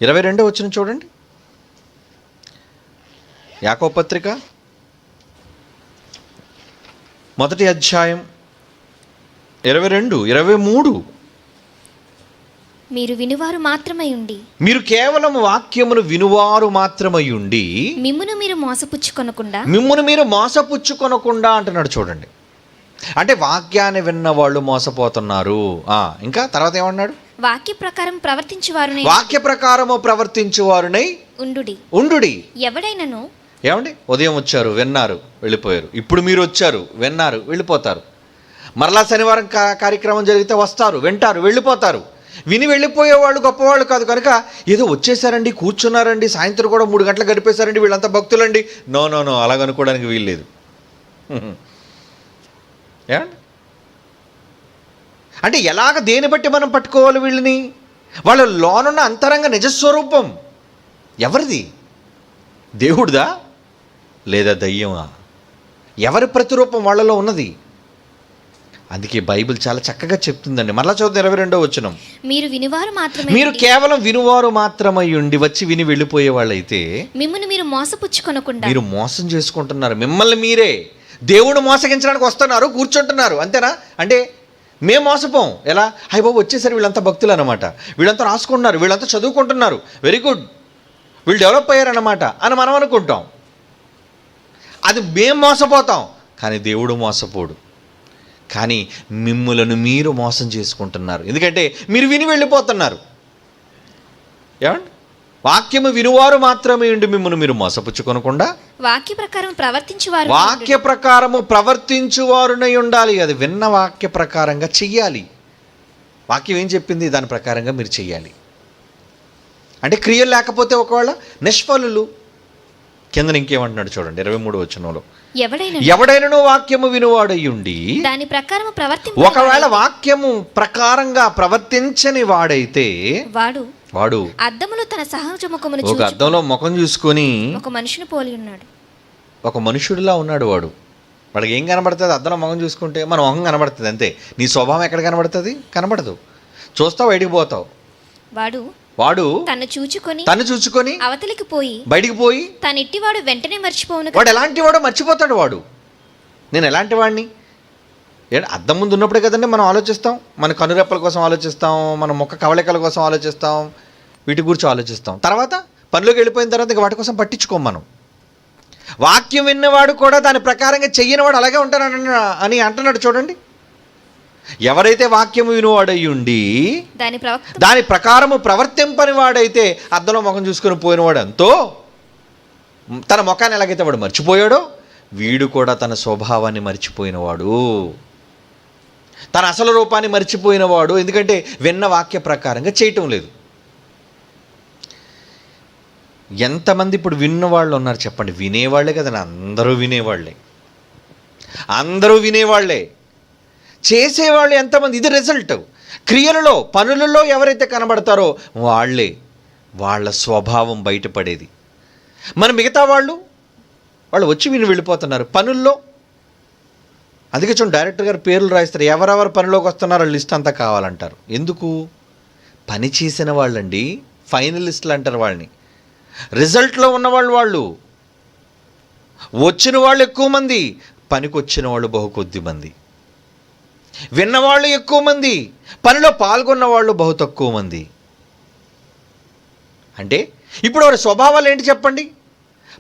22వ వచనం చూడండి. యాకోబు పత్రిక 1వ అధ్యాయం 22, 23. మీరు వినువారు మాత్రమై ఉండి, మీరు కేవలం వాక్యమును వినువారు మాత్రమై ఉండి మిమ్మును మీరు మోసపుచ్చుకొనకుండా అంటున్నాడు. చూడండి, అంటే వాక్యాన్ని విన్న వాళ్ళు మోసపోతున్నారు. ఇంకా తర్వాత ఏమన్నాడు? వాక్య ప్రకారం ప్రవర్తించువారునై ఉండుడి. ఎవడైనను, ఏమండి, ఉదయం వచ్చారు, విన్నారు, వెళ్ళిపోయారు. ఇప్పుడు మీరు వచ్చారు, విన్నారు, వెళ్ళిపోతారు. మరలా శనివారం కార్యక్రమం జరిగితే వస్తారు, వింటారు, వెళ్ళిపోతారు. విని వెళ్ళిపోయేవాళ్ళు గొప్పవాళ్ళు కాదు. కనుక ఏదో వచ్చేసారండి, కూర్చున్నారండి, సాయంత్రం కూడా 3 గంటలు గడిపేశారండి, వీళ్ళంతా భక్తులండి. నో, అలాగనుకోవడానికి వీల్లేదు. ఏమండి? అంటే ఎలాగ, దేని బట్టి మనం పట్టుకోవాలి వీళ్ళని? వాళ్ళ లోనున్న అంతరంగ నిజస్వరూపం ఎవరిది? దేవుడిదా లేదా దయ్యమా? ఎవరి ప్రతిరూపం వాళ్ళలో ఉన్నది? అందుకే బైబిల్ చాలా చక్కగా చెప్తుందండి. మరలా చదువుతుంది 22వ వచనం. మీరు కేవలం వినువారు మాత్రమై ఉండి వచ్చి విని వెళ్ళిపోయే వాళ్ళైతే మీరు మోసపుచ్చుకొనకుండా, మీరు మోసం చేసుకుంటున్నారు. మిమ్మల్ని మీరే దేవుడు మోసగించడానికి వస్తున్నారు, కూర్చుంటున్నారు. అంతేనా? అంటే మేము మోసపోం. ఎలా? హై బాబు వచ్చేసరి వీళ్ళంతా భక్తులు అన్నమాట, వీళ్ళంతా రాసుకుంటున్నారు, వీళ్ళంతా చదువుకుంటున్నారు, వెరీ గుడ్, వీళ్ళు డెవలప్ అయ్యారన్నమాట అని మనం అనుకుంటాం. అది మేము మోసపోతాం, కానీ దేవుడు మోసపోడు. కానీ మిమ్ములను మీరు మోసం చేసుకుంటున్నారు. ఎందుకంటే మీరు విని వెళ్ళిపోతున్నారు. ఏమండి? వాక్యము వినువారు మాత్రమే ఉండి మిమ్మల్ని మీరు మోసపుచ్చుకొనకుండా వాక్య ప్రకారము ప్రవర్తించువారునై ఉండాలి. అది విన్న వాక్య ప్రకారంగా చెయ్యాలి. వాక్యం ఏం చెప్పింది దాని ప్రకారంగా మీరు చెయ్యాలి. అంటే క్రియలు లేకపోతే ఒకవేళ నిష్ఫలులు. కింద ఇంకేమంటున్నాడు చూడండి 23వ వచనంలో. ఎవడైనను వాక్యము వినువాడయ్యుండి దాని ప్రకారము ఒకవేళ వాక్యము ప్రకారంగా ప్రవర్తించని వాడైతే వాడు అద్దములో తన సహజ ముఖమును ఒక అద్దంలో ముఖం చూసుకొని ఒక మనిషిని పోలి ఉన్నాడు. ఒక మనుషుడిలా ఉన్నాడు. వాడికి ఏం కనబడుతుంది? అద్దంలో ముఖం చూసుకుంటే మన ముఖం కనబడుతుంది అంతే. నీ స్వభావం ఎక్కడ కనబడుతుంది? కనబడదు. చూస్తావు, బయటికి పోతావు. వాడు తను చూచుకొని అవతలికి పోయి బయటికి పోయి తనెట్టివాడు వెంటనే మర్చిపోవును. వాడు ఎలాంటి వాడో మర్చిపోతాడు. నేను ఎలాంటి వాడిని? అద్దం ముందు ఉన్నప్పుడే కదండి మనం ఆలోచిస్తాం. మన కనురెప్పల కోసం ఆలోచిస్తాం, మన ముఖ కవళికల కోసం ఆలోచిస్తాం, వీటి గురించి ఆలోచిస్తాం. తర్వాత పనిలోకి వెళ్ళిపోయిన తర్వాత వాటి కోసం పట్టించుకోం మనం. వాక్యం విన్నవాడు కూడా దాని ప్రకారంగా చెయ్యనివాడు అలాగే ఉంటానని అని అంటున్నాడు చూడండి. ఎవరైతే వాక్యము వినువాడై ఉండి దాని ప్రకారము ప్రవర్తింపని వాడైతే అద్దంలో ముఖం చూసుకొని పోయినవాడు ఎంతో తన ముఖాన్ని ఎలాగైతే వాడు మర్చిపోయాడో వీడు కూడా తన స్వభావాన్ని మర్చిపోయినవాడు, తన అసలు రూపాన్ని మర్చిపోయినవాడు. ఎందుకంటే విన్న వాక్య ప్రకారంగా చేయటం లేదు. ఎంతమంది ఇప్పుడు విన్నవాళ్ళు ఉన్నారు చెప్పండి? వినేవాళ్లే కదండి, అందరూ వినేవాళ్లే. చేసేవాళ్ళు ఎంతమంది? ఇది రిజల్ట్. క్రియలలో పనులలో ఎవరైతే కనబడతారో వాళ్ళ స్వభావం బయటపడేది. మన మిగతా వాళ్ళు వచ్చి విని వెళ్ళిపోతున్నారు. పనుల్లో అందుకే చూడండి, డైరెక్టర్ గారు పేర్లు రాయిస్తారు. ఎవరెవరు పనిలోకి వస్తున్నారో లిస్ట్ అంతా కావాలంటారు. ఎందుకు? పని చేసిన వాళ్ళండి, ఫైనలిస్టులు అంటారు వాళ్ళని. రిజల్ట్లో ఉన్నవాళ్ళు వచ్చిన వాళ్ళు ఎక్కువ మంది, పనికి వచ్చిన వాళ్ళు బహు కొద్ది మంది. విన్నవాళ్ళు ఎక్కువ మంది, పనిలో పాల్గొన్న వాళ్ళు బహు తక్కువ మంది. అంటే ఇప్పుడు వారి స్వభావాలు ఏంటి చెప్పండి?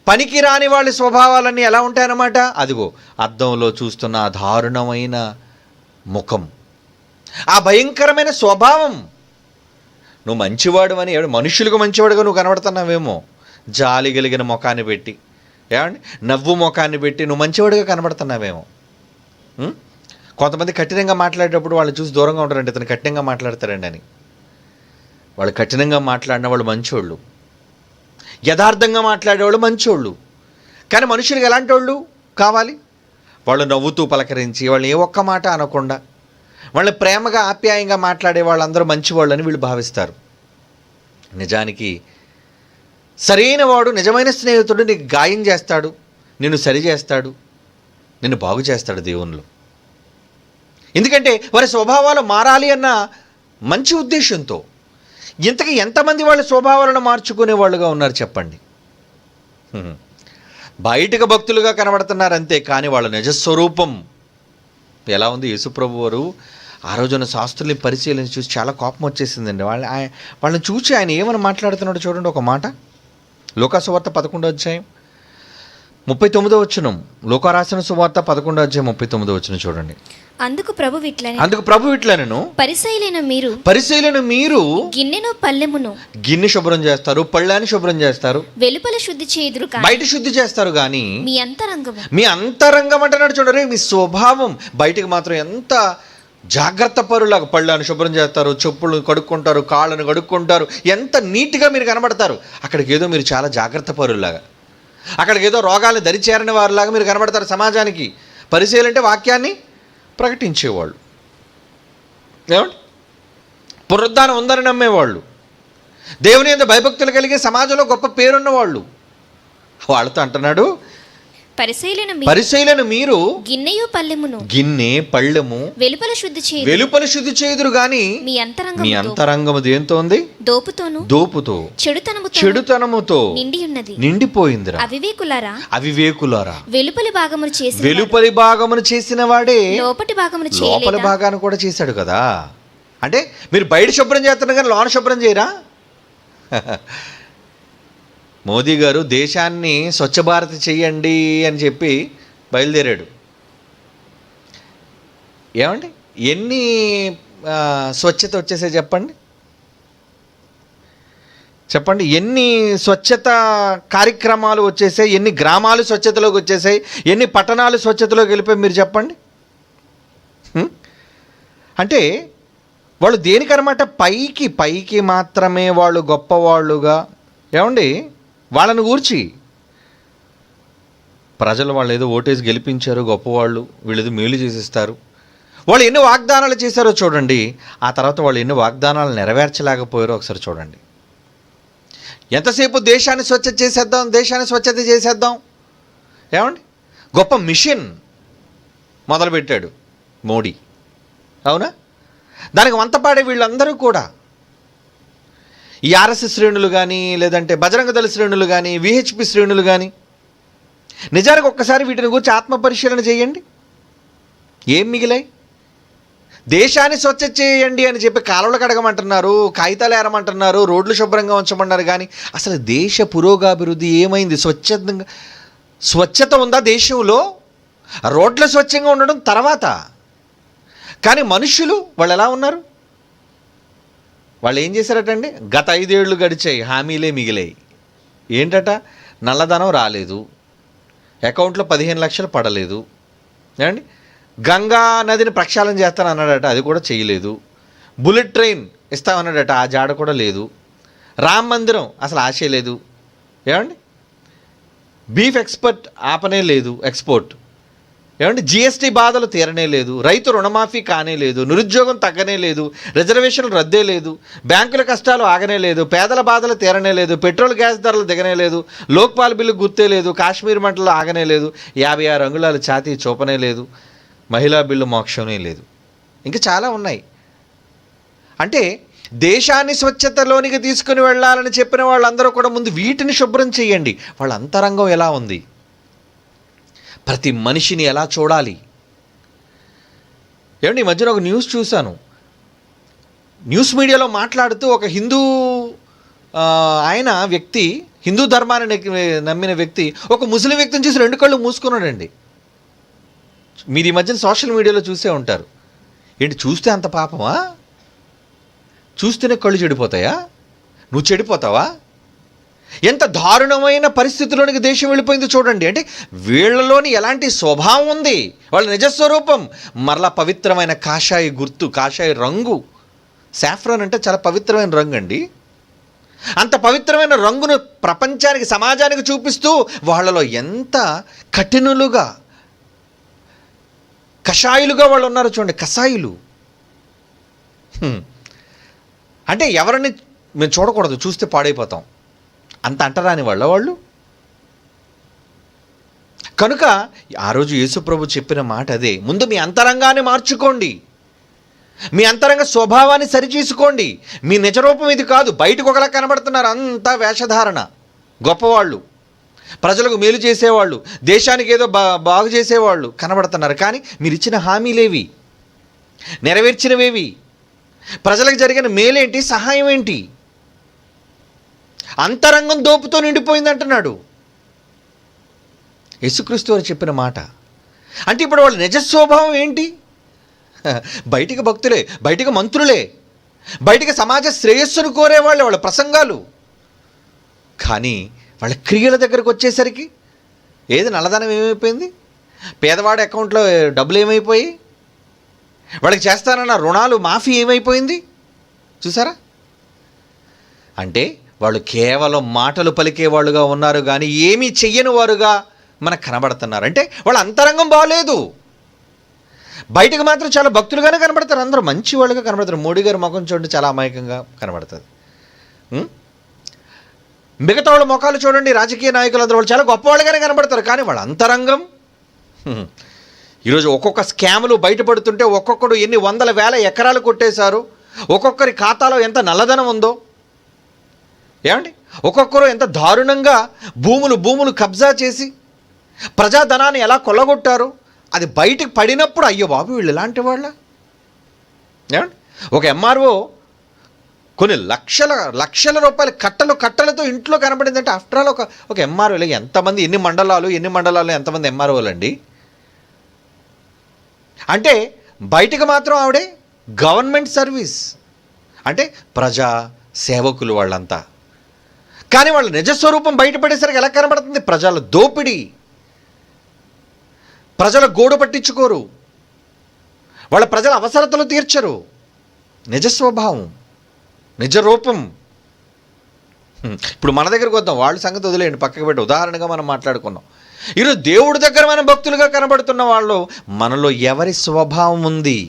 పనికి రాని వాళ్ళ స్వభావాలన్నీ ఎలా ఉంటాయన్నమాట? అదిగో అద్దంలో చూస్తున్న ఆ దారుణమైన ముఖం, ఆ భయంకరమైన స్వభావం. నువ్వు మంచివాడు అని మనుషులకు మంచివాడుగా నువ్వు కనబడుతున్నావేమో, జాలి కలిగిన ముఖాన్ని పెట్టి, ఏమండి నవ్వు ముఖాన్ని పెట్టి నువ్వు మంచివాడిగా కనబడుతున్నావేమో. కొంతమంది కఠినంగా మాట్లాడేటప్పుడు వాళ్ళు చూసి దూరంగా ఉంటారండి, ఇతను కఠినంగా మాట్లాడతారండి అని. వాళ్ళు కఠినంగా మాట్లాడిన వాళ్ళు మంచోళ్ళు, యథార్థంగా మాట్లాడేవాళ్ళు మంచోళ్ళు. కానీ మనుషులకు ఎలాంటి వాళ్ళు కావాలి? వాళ్ళు నవ్వుతూ పలకరించి, వాళ్ళు ఏ ఒక్క మాట అనకుండా, వాళ్ళని ప్రేమగా ఆప్యాయంగా మాట్లాడే వాళ్ళందరూ మంచివాళ్ళు అని వీళ్ళు భావిస్తారు. నిజానికి సరైన వాడు, నిజమైన స్నేహితుడు నీకు గాయం చేస్తాడు, నిన్ను సరి చేస్తాడు, నిన్ను బాగు చేస్తాడు దేవునిలో. ఎందుకంటే వారి స్వభావాలు మారాలి అన్న మంచి ఉద్దేశంతో. ఇంతకీ ఎంతమంది వాళ్ళ స్వభావాలను మార్చుకునే వాళ్ళుగా ఉన్నారు చెప్పండి? బయటకు భక్తులుగా కనబడుతున్నారు అంతే, కానీ వాళ్ళ నిజస్వరూపం ఎలా ఉంది? యేసుప్రభు వారు ఆ రోజున శాస్త్రుల్ని పరిశీలించి చూసి చాలా కోపం వచ్చేసిందండి. వాళ్ళని చూసి ఆయన ఏమని మాట్లాడుతున్నాడో చూడండి. ఒక మాట, లూకా సువార్త 11వ అధ్యాయం 39వ వచనం. లూకా రాసిన సువార్త 11వ అధ్యాయం 39వ వచనం చూడండి. అందుకు ప్రభు ఇట్లనెను, పరిశీలన మీరు గిన్నెను పళ్ళెమును గిన్నె శుభ్రం చేస్తారు, పళ్ళాన్ని శుభ్రం చేస్తారు, వెలుపల శుద్ధి చేయుదురు, బయట శుద్ధి చేస్తారు, కానీ మీ అంతరంగం అంటున్నాడు చూడరే, మీ స్వభావం బయటికి మాత్రం ఎంత జాగ్రత్త పరులాగా పళ్ళాన్ని శుభ్రం చేస్తారు, చెప్పులు కడుక్కుంటారు, కాళ్ళను కడుక్కుంటారు, ఎంత నీట్గా మీరు కనబడతారు. అక్కడికి ఏదో మీరు చాలా జాగ్రత్త పరులాగా, అక్కడికి ఏదో రోగాలు దరిచేరని వారిలాగా మీరు కనబడతారు సమాజానికి. పరిశీలన అంటే వాక్యాన్ని ప్రకటించేవాళ్ళు, ఏమండి పునరుద్ధానం ఉందని నమ్మేవాళ్ళు, దేవుని యందు భయభక్తులు కలిగే సమాజంలో గొప్ప పేరున్నవాళ్ళు. వాళ్ళతో అంటున్నాడు, పరిశీలన మీరు గిన్నె పళ్ళెము వెలుపల శుద్ధి చేయుదురు, గాని మీ అంతరంగము దేంతో ఉంది? దోపుతో చెడుతనముతో నిండిపోయిందిరా. అవివేకులారా, వెలుపలి భాగమును చేసిన వాడే లోపలి భాగాన్ని కూడా చేశాడు కదా. అంటే మీరు బయట శుభ్రం చేస్తున్నారు కానీ లోన శుభ్రం చేయరా? మోదీ గారు దేశాన్ని స్వచ్ఛ భారత్ చెయ్యండి అని చెప్పి బయలుదేరాడు. ఏమండి ఎన్ని స్వచ్ఛత వచ్చేసాయి చెప్పండి, ఎన్ని స్వచ్ఛత కార్యక్రమాలు వచ్చేసాయి, ఎన్ని గ్రామాలు స్వచ్ఛతలోకి వచ్చేసాయి, ఎన్ని పట్టణాలు స్వచ్ఛతలోకి వెళ్ళిపోయి మీరు చెప్పండి. అంటే వాళ్ళు దేనికనమాట? పైకి మాత్రమే వాళ్ళు గొప్పవాళ్ళుగా, ఏమండి వాళ్ళను గూర్చి ప్రజలు వాళ్ళు ఏదో ఓటేసి గెలిపించారు, గొప్పవాళ్ళు, వీళ్ళేదో మేలు చేసేస్తారు. వాళ్ళు ఎన్ని వాగ్దానాలు చేశారో చూడండి. ఆ తర్వాత వాళ్ళు ఎన్ని వాగ్దానాలు నెరవేర్చలేకపోయారో ఒకసారి చూడండి. ఎంతసేపు దేశాన్ని స్వచ్ఛత చేసేద్దాం, ఏమండి గొప్ప మిషన్ మొదలుపెట్టాడు మోడీ, అవునా? దానికి వంతపాడే వీళ్ళందరూ కూడా ఈ ఆర్ఎస్ఎస్ శ్రేణులు కానీ, లేదంటే బజరంగ దళ శ్రేణులు కానీ, విహెచ్పి శ్రేణులు కానీ, నిజానికి ఒక్కసారి వీటిని గురించి ఆత్మ పరిశీలన చేయండి. ఏం మిగిలాయి? దేశాన్ని స్వచ్ఛ చేయండి అని చెప్పి కాలువలు కడగమంటున్నారు, కాగితాలు ఏరమంటున్నారు, రోడ్లు శుభ్రంగా ఉంచమన్నారు, కానీ అసలు దేశ పురోగాభివృద్ధి ఏమైంది? స్వచ్ఛత ఉందా దేశంలో? రోడ్ల స్వచ్ఛంగా ఉండడం తర్వాత. కానీ మనుషులు వాళ్ళు ఎలా ఉన్నారు? వాళ్ళు ఏం చేశారటండి? గత 5 ఏళ్ళు గడిచాయి, హామీలే మిగిలాయి. ఏంటట? నల్లధనం రాలేదు, అకౌంట్లో 15 లక్షలు పడలేదు, ఏమండి? గంగా నదిని ప్రక్షాళన చేస్తాను అన్నాడట, అది కూడా చేయలేదు. బుల్లెట్ ట్రైన్ ఇస్తామన్నాడట, ఆ జాడ కూడా లేదు. రామ మందిరం అసలు ఆశే లేదు, ఏమండి? బీఫ్ ఆపనే లేదు, ఎక్స్పోర్ట్, ఏమండి? జిఎస్టీ బాధలు తీరనే లేదు, రైతు రుణమాఫీ కానే లేదు, నిరుద్యోగం తగ్గనే లేదు, రిజర్వేషన్లు రద్దే లేదు, బ్యాంకుల కష్టాలు ఆగనే లేదు, పేదల బాధలు తీరనే లేదు, పెట్రోల్ గ్యాస్ ధరలు దిగనే లేదు, లోక్పాల్ బిల్లు గుర్తే లేదు, కాశ్మీర్ మంటలు ఆగనే లేదు, 56 అంగుళాలు ఛాతీ చూపనే లేదు, మహిళా బిల్లు మోక్షమే లేదు, ఇంకా చాలా ఉన్నాయి. అంటే దేశాన్ని స్వచ్ఛతలోనికి తీసుకుని వెళ్ళాలని చెప్పిన వాళ్ళందరూ కూడా ముందు వీటిని శుభ్రం చేయండి. వాళ్ళ అంతరంగం ఎలా ఉంది? ప్రతి మనిషిని ఎలా చూడాలి? ఏమండి, ఈ మధ్యన ఒక న్యూస్ చూశాను. న్యూస్ మీడియాలో మాట్లాడుతూ ఒక హిందూ ఆయన వ్యక్తి, హిందూ ధర్మాన్ని నమ్మిన వ్యక్తి ఒక ముస్లిం వ్యక్తిని చూసి 2 కళ్ళు మూసుకున్నాడండి. మీరు ఈ మధ్యన సోషల్ మీడియాలో చూసే ఉంటారు. ఏంటి, చూస్తే అంత పాపమా? చూస్తేనే కళ్ళు చెడిపోతాయా? నువ్వు చెడిపోతావా? ఎంత దారుణమైన పరిస్థితుల్లోనికి దేశం వెళ్ళిపోయింది చూడండి. అంటే వీళ్ళలోని ఎలాంటి స్వభావం ఉంది, వాళ్ళ నిజస్వరూపం మరలా పవిత్రమైన కాషాయ గుర్తు, కాషాయ రంగు. సాఫ్రాన్ అంటే చాలా పవిత్రమైన రంగు అండి. అంత పవిత్రమైన రంగును ప్రపంచానికి, సమాజానికి చూపిస్తూ వాళ్ళలో ఎంత కఠినులుగా, కషాయులుగా వాళ్ళు ఉన్నారు చూడండి, కషాయులు. అంటే ఎవరిని మేము చూడకూడదు, చూస్తే పాడైపోతాం, అంత అంటరాని వాళ్ళు. కనుక ఆ రోజు యేసుప్రభు చెప్పిన మాట అదే, ముందు మీ అంతరంగాన్ని మార్చుకోండి, మీ అంతరంగ స్వభావాన్ని సరిచేసుకోండి. మీ నిజరూపం ఇది కాదు. బయటకు ఒకలా కనబడుతున్నారు, అంతా వేషధారణ. గొప్పవాళ్ళు, ప్రజలకు మేలు చేసేవాళ్ళు, దేశానికి ఏదో బాగు చేసేవాళ్ళు కనబడుతున్నారు. కానీ మీరు ఇచ్చిన హామీలేవి, నెరవేర్చినవేవి, ప్రజలకు జరిగిన మేలేంటి, సహాయం ఏంటి? అంతరంగం దోపుతో నిండిపోయింది అంటున్నాడు యేసుక్రీస్తు వారు చెప్పిన మాట. అంటే ఇప్పుడు వాళ్ళ నిజస్వభావం ఏంటి? బయటికి భక్తులే, బయటికి మంత్రులే, బయటికి సమాజ శ్రేయస్సును కోరేవాళ్ళే వాళ్ళ ప్రసంగాలు. కానీ వాళ్ళ క్రియల దగ్గరకు వచ్చేసరికి ఏది నల్లధనం ఏమైపోయింది? పేదవాడి అకౌంట్లో డబ్బులు ఏమైపోయి? వాళ్ళకి చేస్తానన్న రుణాలు మాఫీ ఏమైపోయింది? చూసారా? అంటే వాళ్ళు కేవలం మాటలు పలికేవాళ్ళుగా ఉన్నారు, కానీ ఏమీ చెయ్యని వారుగా మనకు కనబడుతున్నారు. అంటే వాళ్ళ అంతరంగం బాగలేదు. బయటకు మాత్రం చాలా భక్తులుగానే కనబడతారు, అందరూ మంచి వాళ్ళుగా కనబడతారు. మోడీ గారి ముఖం చూడండి, చాలా అమాయకంగా కనబడుతుంది. మిగతా వాళ్ళ ముఖాలు చూడండి, రాజకీయ నాయకులందరూ వాళ్ళు చాలా గొప్పవాళ్ళుగానే కనబడతారు, కానీ వాళ్ళ అంతరంగం. ఈరోజు ఒక్కొక్క స్కాములు బయటపడుతుంటే ఒక్కొక్కడు ఎన్ని వందల వేల ఎకరాలు కొట్టేశారు, ఒక్కొక్కరి ఖాతాలో ఎంత నల్లధనం ఉందో, ఏమండి, ఒక్కొక్కరు ఎంత దారుణంగా భూములు కబ్జా చేసి ప్రజాధనాన్ని ఎలా కొల్లగొట్టారు, అది బయటకు పడినప్పుడు అయ్యో బాబు వీళ్ళు ఇలాంటి వాళ్ళ. ఏమండి, ఒక ఎంఆర్ఓ కొన్ని లక్షల రూపాయల కట్టలతో ఇంట్లో కనబడిందంటే ఆఫ్టర్ ఆల్ ఒక ఎంఆర్ఓ. ఎంతమంది, ఎన్ని మండలాలు ఎంతమంది ఎంఆర్ఓలు అండి? అంటే బయటకు మాత్రం ఆవిడే గవర్నమెంట్ సర్వీస్, అంటే ప్రజా సేవకులు వాళ్ళంతా. కానీ వాళ్ళ నిజస్వరూపం బయటపడేసరికి ఎలా కనబడుతుంది? ప్రజల దోపిడీ, ప్రజల గోడు పట్టించుకోరు, వాళ్ళ ప్రజల అవసరతలు తీర్చరు. నిజస్వభావం, నిజరూపం. ఇప్పుడు మన దగ్గరకు వద్దాం, వాళ్ళ సంగతి వదిలేయండి, పక్కకు పెట్టి ఉదాహరణగా మనం మాట్లాడుకున్నాం. ఈరోజు దేవుడి దగ్గర మనం భక్తులుగా కనబడుతున్న వాళ్ళు మనలో ఎవరి స్వభావం ఉంది?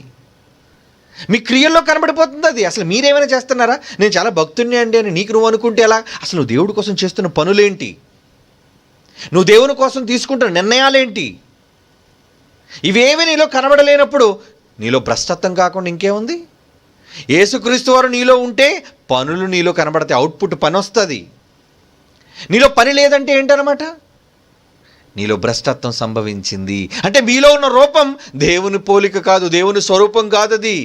మీ క్రియల్లో కనబడిపోతుంది అది. అసలు మీరేమైనా చేస్తున్నారా? నేను చాలా భక్తుడిని అండి అని నీకు నువ్వు అనుకుంటే ఎలా? అసలు నువ్వు దేవుడి కోసం చేస్తున్న పనులేంటి? నువ్వు దేవుని కోసం తీసుకుంటున్న నిర్ణయాలేంటి? ఇవేవి నీలో కనబడలేనప్పుడు నీలో భ్రష్టత్వం కాకుండా ఇంకేముంది? యేసుక్రీస్తు వారు నీలో ఉంటే పనులు నీలో కనబడతాయి, అవుట్పుట్ పని వస్తుంది. నీలో పని లేదంటే ఏంటనమాట? నీలో భ్రష్టత్వం సంభవించింది. అంటే మీలో ఉన్న రూపం దేవుని పోలిక కాదు, దేవుని స్వరూపం కాదు, అది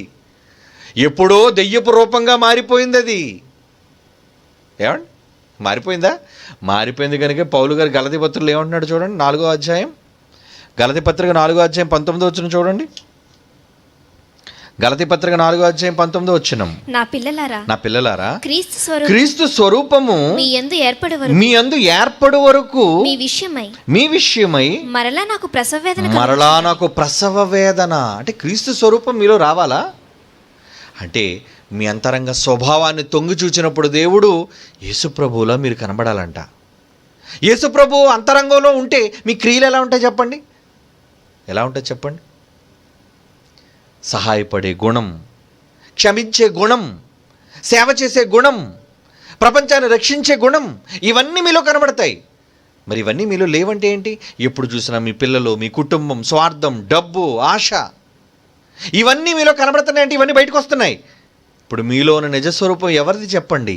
ఎప్పుడో దెయ్యపు రూపంగా మారిపోయింది అది. ఏమండి, మారిపోయిందా? మారిపోయింది కనుక పౌలు గారు గలతీ పత్రికలో ఏమంటున్నాడు చూడండి, 4వ అధ్యాయం, గలతీ పత్రిక 4వ అధ్యాయం 19వ వచనం చూడండి. గలతీ పత్రిక 4వ అధ్యాయం 19వ వచనం. నా పిల్లలారా క్రీస్తు స్వరూపము మీ యందు ఏర్పడు వరకు మీ విషయమై మరలా నాకు ప్రసవ వేదన. అంటే క్రీస్తు స్వరూపం మీలో రావాలా? అంటే మీ అంతరంగ స్వభావాన్ని తొంగి చూచినప్పుడు దేవుడు యేసుప్రభువులో మీరు కనబడాలంట. యేసుప్రభు అంతరంగంలో ఉంటే మీ క్రియలు ఎలా ఉంటాయి చెప్పండి? ఎలా ఉంటాయి చెప్పండి? సహాయపడే గుణం, క్షమించే గుణం, సేవ చేసే గుణం, ప్రపంచాన్ని రక్షించే గుణం, ఇవన్నీ మీలో కనబడతాయి. మరి ఇవన్నీ మీలో లేవంటే ఏంటి? ఎప్పుడు చూసినా మీ పిల్లలు, మీ కుటుంబం, స్వార్థం, డబ్బు, ఆశ, ఇవన్నీ మీలో కనబడుతున్నాయంటే ఇవన్నీ బయటకు వస్తున్నాయి. ఇప్పుడు మీలో ఉన్న నిజస్వరూపం ఎవరిది చెప్పండి?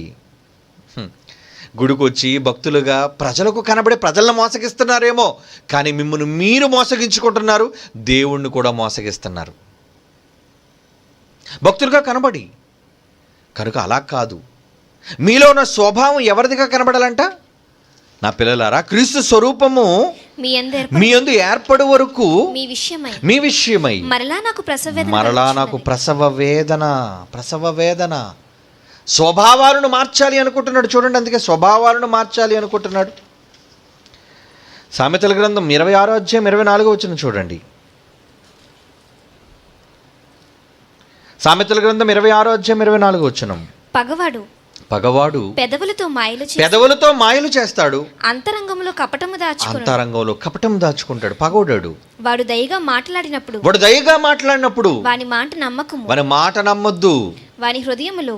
గుడికి వచ్చి భక్తులుగా ప్రజలకు కనబడే ప్రజలను మోసగిస్తున్నారేమో, కానీ మిమ్మల్ని మీరు మోసగించుకుంటున్నారు, దేవుణ్ణి కూడా మోసగిస్తున్నారు భక్తులుగా కనబడి. కనుక అలా కాదు, మీలో ఉన్న స్వభావం ఎవరిదిగా కనబడాలంట? నా పిల్లలారా, క్రీస్తు స్వరూపము మీ యందు ఏర్పడు వరకు మీ విషయమై మరలా నాకు ప్రసవ వేదన. స్వభావాలను మార్చాలి అనుకుంటున్నాడు చూడండి, అందుకే స్వభావాలను మార్చాలి అనుకుంటున్నాడు. సామెతల గ్రంథం 26వ అధ్యాయం 24వ వచనం చూడండి. సామెతల గ్రంథం 26వ అధ్యాయం 24వ వచనం. పగవాడు పెదవులతో మాయలు చేస్తాడు, అంతరంగంలో కపటం దాచుకుంటాడు. పగోడాడు వాడు దయగా మాట్లాడినప్పుడు వాని మాట నమ్మొద్దు. వాని హృదయములో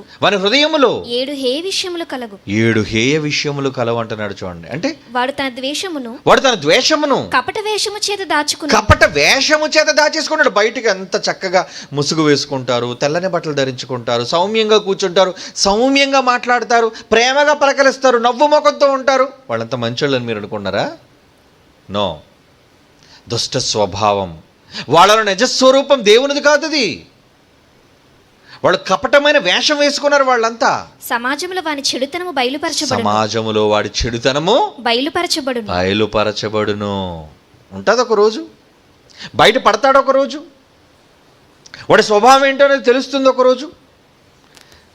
7 హేయ విషయములు కలవు. 7 హేయ విషయములు కలవు అంటున్నాడు చూడండి. అంటే వాడు తన ద్వేషమును కపట వేషము చేత దాచేసుకున్నాడు. బయటికి ఎంత చక్కగా ముసుగు వేసుకుంటారు, తెల్లని బట్టలు ధరించుకుంటారు, సౌమ్యంగా కూర్చుంటారు, సౌమ్యంగా మాట్లాడతారు, ప్రేమగా పలకరిస్తారు, నవ్వు ముఖంతో ఉంటారు. వాళ్ళంతా మంచోళ్ళని మీరు అనుకున్నారా? నో, దుష్ట స్వభావం. వాళ్ళలో నిజస్వరూపం దేవునిది కాదు. అది వాళ్ళు కపటమైన వేషం వేసుకున్నారు. వాళ్ళంతా సమాజంలో వాడి చెడుతనము బయలుపరచబడును. ఉంటుంది ఒక రోజు, బయట పడతాడు ఒక రోజు, వాడి స్వభావం ఏంటో అనేది తెలుస్తుంది ఒక రోజు.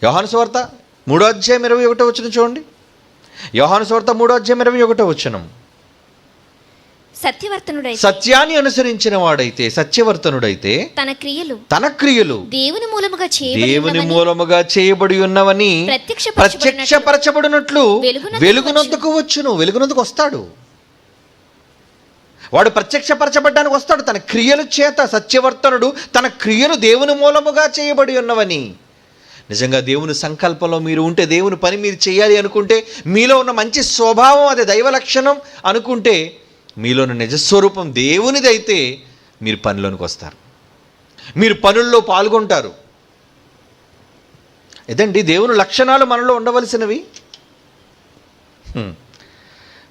యోహాను సువార్త 3వ అధ్యాయం 21వ వచనం చూడండి. యోహాను సువార్త 3వ అధ్యాయం 21వ వచనం. సత్యాన్ని అనుసరించిన వాడైతే, సత్యవర్తనుడైతే తన క్రియలు దేవుని మూలముగా చేయబడి ఉన్నవని ప్రత్యక్షపరచబడినట్లు వెలుగునొద్దకు వచ్చును. వెలుగునొద్దకు వస్తాడు వాడు, ప్రత్యక్షపరచబడ్డానికి వస్తాడు తన క్రియల చేత. సత్యవర్తనుడు తన క్రియలు దేవుని మూలముగా చేయబడి ఉన్నవని. నిజంగా దేవుని సంకల్పంలో మీరు ఉంటే, దేవుని పని మీరు చేయాలి అనుకుంటే, మీలో ఉన్న మంచి స్వభావం అదే దైవ లక్షణం అనుకుంటే, మీలోని నిజస్వరూపం దేవునిదైతే మీరు పనిలోనికి వస్తారు, మీరు పనుల్లో పాల్గొంటారు. ఇదండి దేవుని లక్షణాలు మనలో ఉండవలసినవి.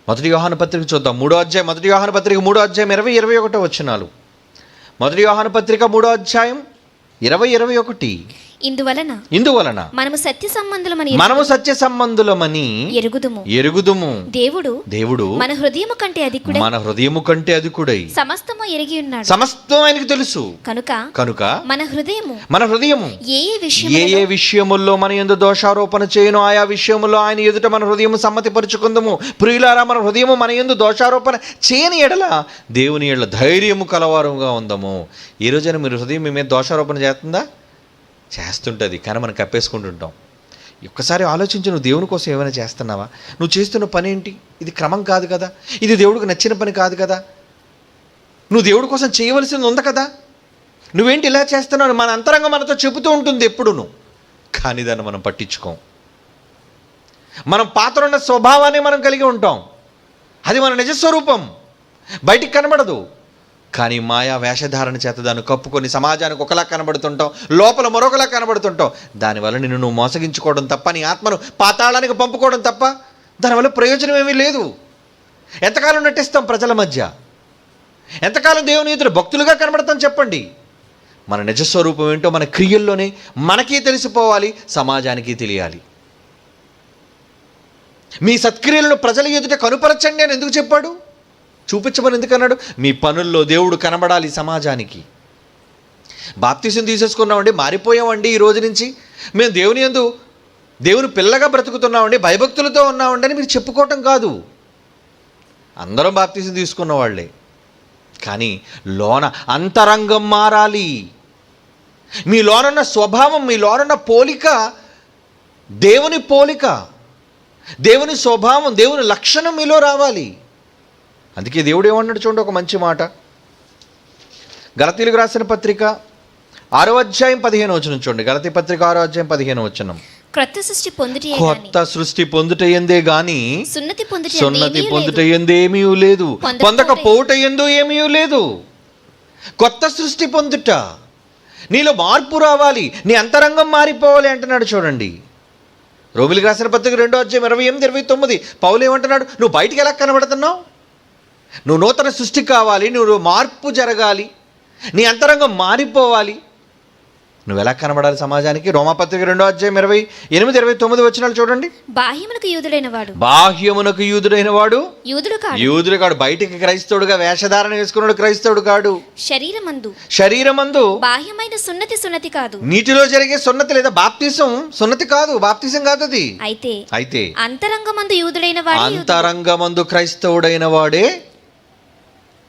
1 యోహాను పత్రిక చూద్దాం. 3వ అధ్యాయం 1 యోహాను పత్రిక 3వ అధ్యాయం 20-21 వచనాలు. 1 యోహాను పత్రిక 3వ అధ్యాయం 20-21. ఇందువలన మనము సత్య సంబంధులమని ఎరుగుదుము. దేవుడు మన హృదయము కంటే అధికుడై సమస్తం ఆయనకు తెలుసు. కనుక మన హృదయము ఏ విషయముల్లో మన యందు దోషారోపణ చేయను, ఆయా విషయముల్లో ఆయన ఎదుట మన హృదయము సమ్మతిపరుచుకుందుము. ప్రియులారా, మన హృదయము మన యందు దోషారోపణ చేయని ఎడల దేవుని ఎడల ధైర్యము కలవారుగా ఉందము. ఈ రోజైనా మీరు హృదయం మీ మీద దోషారోపణ చేస్తుందా? చేస్తుంటుంది, కానీ మనం కప్పేసుకుంటుంటాం. ఒక్కసారి ఆలోచించి, నువ్వు దేవుని కోసం ఏమైనా చేస్తున్నావా? నువ్వు చేస్తున్న పని ఏంటి? ఇది క్రమం కాదు కదా, ఇది దేవుడికి నచ్చిన పని కాదు కదా, నువ్వు దేవుడి కోసం చేయవలసింది ఉంది కదా, నువ్వేంటి ఇలా చేస్తున్నావు? మన అంతరంగం మనతో చెబుతూ ఉంటుంది ఎప్పుడును, కానీ దాన్ని మనం పట్టించుకోం. మనం పాత్రున్న స్వభావాన్ని మనం కలిగి ఉంటాం, అది మన నిజస్వరూపం, బయటికి కనబడదు. కానీ మాయా వేషధారణ చేత దాన్ని కప్పుకొని సమాజానికి ఒకలా కనబడుతుంటాం, లోపల మరొకలా కనబడుతుంటాం. దానివల్ల నిన్ను నువ్వు మోసగించుకోవడం తప్ప, నీ ఆత్మను పాతాళానికి పంపుకోవడం తప్ప దానివల్ల ప్రయోజనం ఏమీ లేదు. ఎంతకాలం నటిస్తాం ప్రజల మధ్య? ఎంతకాలం దేవుని ఎదురు భక్తులుగా కనబడతాం చెప్పండి? మన నిజస్వరూపం ఏంటో మన క్రియల్లోనే మనకి తెలిసిపోవాలి, సమాజానికి తెలియాలి. మీ సత్క్రియలను ప్రజల ఎదుట కనుపరచండి అని ఎందుకు చెప్పాడు? చూపించమని ఎందుకు అన్నాడు? మీ పనుల్లో దేవుడు కనబడాలి సమాజానికి. బాప్తీసం తీసేసుకున్నామండి, మారిపోయామండి, ఈ రోజు నుంచి మేము దేవుని పిల్లగా బ్రతుకుతున్నామండి, భయభక్తులతో ఉన్నామండి అని మీరు చెప్పుకోవటం కాదు. అందరం బాప్తీసం తీసుకున్న వాళ్ళే, కానీ లోన అంతరంగం మారాలి. మీ లోనున్న స్వభావం, మీ లోనున్న పోలిక దేవుని పోలిక, దేవుని స్వభావం, దేవుని లక్షణం మీలో రావాలి. అందుకే దేవుడు ఏమన్నాడు చూడండి, ఒక మంచి మాట. గలతీయులకు రాసిన పత్రిక 6వ అధ్యాయం 15వ వచనం చూడండి. గలతీ పత్రిక 6వ అధ్యాయం 15వ వచనం. క్రొత్త సృష్టి పొందుట ఎందే గాని సున్నతి పొందుట ఎందేమీ లేదు, పొందకపోవుట ఎందు ఏమీ లేదు. కొత్త సృష్టి పొందుట, నీలో మార్పు రావాలి, నీ అంతరంగం మారిపోవాలి అంటున్నాడు చూడండి. రోమిలికి రాసిన పత్రిక 2వ అధ్యాయం 28-29 పౌలు ఏమంటున్నాడు? నువ్వు బయటికి ఎలా కనబడుతున్నావు? నువ్వు నూతన సృష్టి కావాలి, నువ్వు మార్పు జరగాలి, నీ అంతరంగం మారిపోవాలి. నువ్వు ఎలా కనబడాలి సమాజానికి? రోమాపత్రిక 2వ అధ్యాయం 28-29 వచనాలు చూడండి. బాహ్యమునకు యూదుడైన వాడు యూదుడు కాడు. బయటికి క్రైస్తవుడుగా వేషధారణ వేసుకున్నాడు క్రైస్తవుడు కాడు. శరీరమందు బాహ్యమైన సున్నతి కాదు, నీటిలో జరిగే సున్నతి లేదా బాప్తిసం సున్నతి కాదు, బాప్తిసం కాదు అది. అయితే అంతరంగమందు క్రైస్తవుడైన వాడే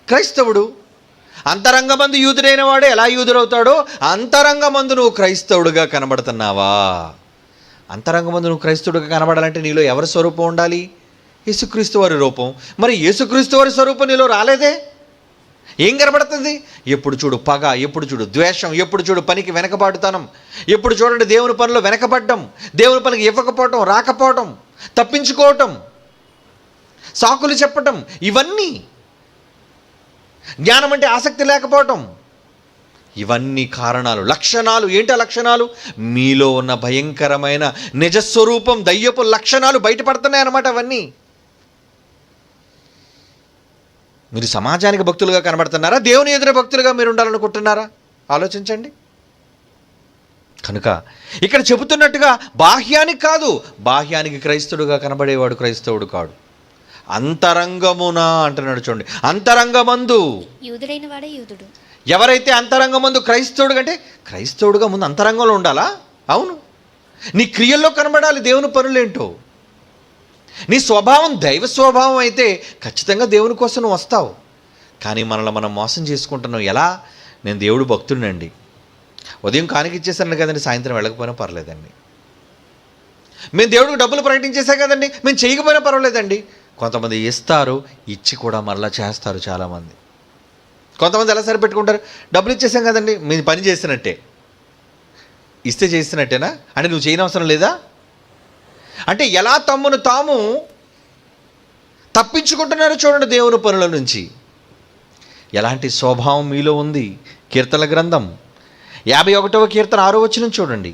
క్రైస్తవుడు. అంతరంగమందు యూదుడైన వాడే ఎలా యూదుడవుతాడో అంతరంగమందు నువ్వు క్రైస్తవుడుగా కనబడుతున్నావా? అంతరంగమందు నువ్వు క్రైస్తవుడుగా కనబడాలంటే నీలో ఎవరి స్వరూపం ఉండాలి? యేసుక్రీస్తు వారి రూపం. మరి యేసుక్రీస్తు వారి స్వరూపం నీలో రాలేదే, ఏం కనబడుతుంది? ఎప్పుడు చూడు పగ, ఎప్పుడు చూడు ద్వేషం, ఎప్పుడు చూడు పనికి వెనకబాటుతనం, ఎప్పుడు చూడండి దేవుని పనిలో వెనకబడ్డం, దేవుని పనికి ఇవ్వకపోవటం, రాకపోవటం, తప్పించుకోవటం, సాకులు చెప్పటం, ఇవన్నీ. జ్ఞానం అంటే ఆసక్తి లేకపోవటం, ఇవన్నీ కారణాలు, లక్షణాలు. ఏంటి ఆ లక్షణాలు? మీలో ఉన్న భయంకరమైన నిజస్వరూపం, దయ్యపు లక్షణాలు బయటపడుతున్నాయి అన్నమాట. అవన్నీ మీరు సమాజానికి భక్తులుగా కనబడుతున్నారా, దేవుని ఎదురు భక్తులుగా మీరు ఉండాలనుకుంటున్నారా? ఆలోచించండి. కనుక ఇక్కడ చెబుతున్నట్టుగా బాహ్యానికి కాదు, బాహ్యానికి క్రైస్తవుడుగా కనబడేవాడు క్రైస్తవుడు కాడు. అంతరంగమున అంటున్నాడు చూడండి. అంతరంగమందు యూదుడైన వాడే యూదుడు. ఎవరైతే అంతరంగమందు క్రైస్తవుడు అంటే క్రైస్తవుడుగా ముందు అంతరంగంలో ఉండాలా? అవును. నీ క్రియల్లో కనబడాలి దేవుని పనులేంటో. నీ స్వభావం దైవ స్వభావం అయితే ఖచ్చితంగా దేవుని కోసం నువ్వు వస్తావు. కానీ మనల్ని మనం మోసం చేసుకుంటున్నాం. ఎలా? నేను దేవుడు భక్తుడినండి, ఉదయం కానుక ఇచ్చేసాను కదండి, సాయంత్రం వెళ్ళకపోయినా పర్లేదండి. మేము దేవుడికి డబ్బులు ప్రకటించేసాం కదండి, మేము చేయకపోయినా పర్వాలేదండి. కొంతమంది ఇస్తారు, ఇచ్చి కూడా మరలా చేస్తారు చాలామంది. కొంతమంది ఎలా సరిపెట్టుకుంటారు? డబ్బులు ఇచ్చేసాం కదండి, మీ పని చేసినట్టే, ఇస్తే చేసినట్టేనా అంటే నువ్వు చేయని అవసరం లేదా అంటే ఎలా తమ్మును తాము తప్పించుకుంటున్నారో చూడండి దేవుని పనుల నుంచి. ఎలాంటి స్వభావం మీలో ఉంది? కీర్తనల గ్రంథం 51వ కీర్తన 6వ వచనం చూడండి.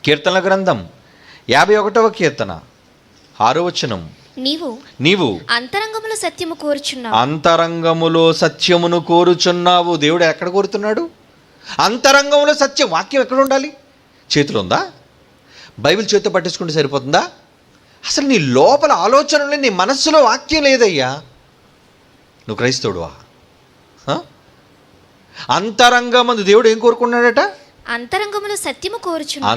కీర్తనల గ్రంథం 51వ కీర్తన 6వ వచనం. నీవు అంతరంగములో సత్యము కోరుచున్నావు. అంతరంగములో సత్యమును కోరుచున్నావు. దేవుడు ఎక్కడ కోరుతున్నాడు? అంతరంగంలో సత్యం. వాక్యం ఎక్కడ ఉండాలి? చేతిలో ఉందా? బైబిల్ చేతితో పట్టించుకుంటే సరిపోతుందా? అసలు నీ లోపల ఆలోచనలు, నీ మనస్సులో వాక్యం లేదయ్యా, నువ్వు క్రైస్తవుడువా? అంతరంగమందు దేవుడు ఏం కోరుకున్నాడట? అంతరంగములో సత్యమును కోరుచున్నావు.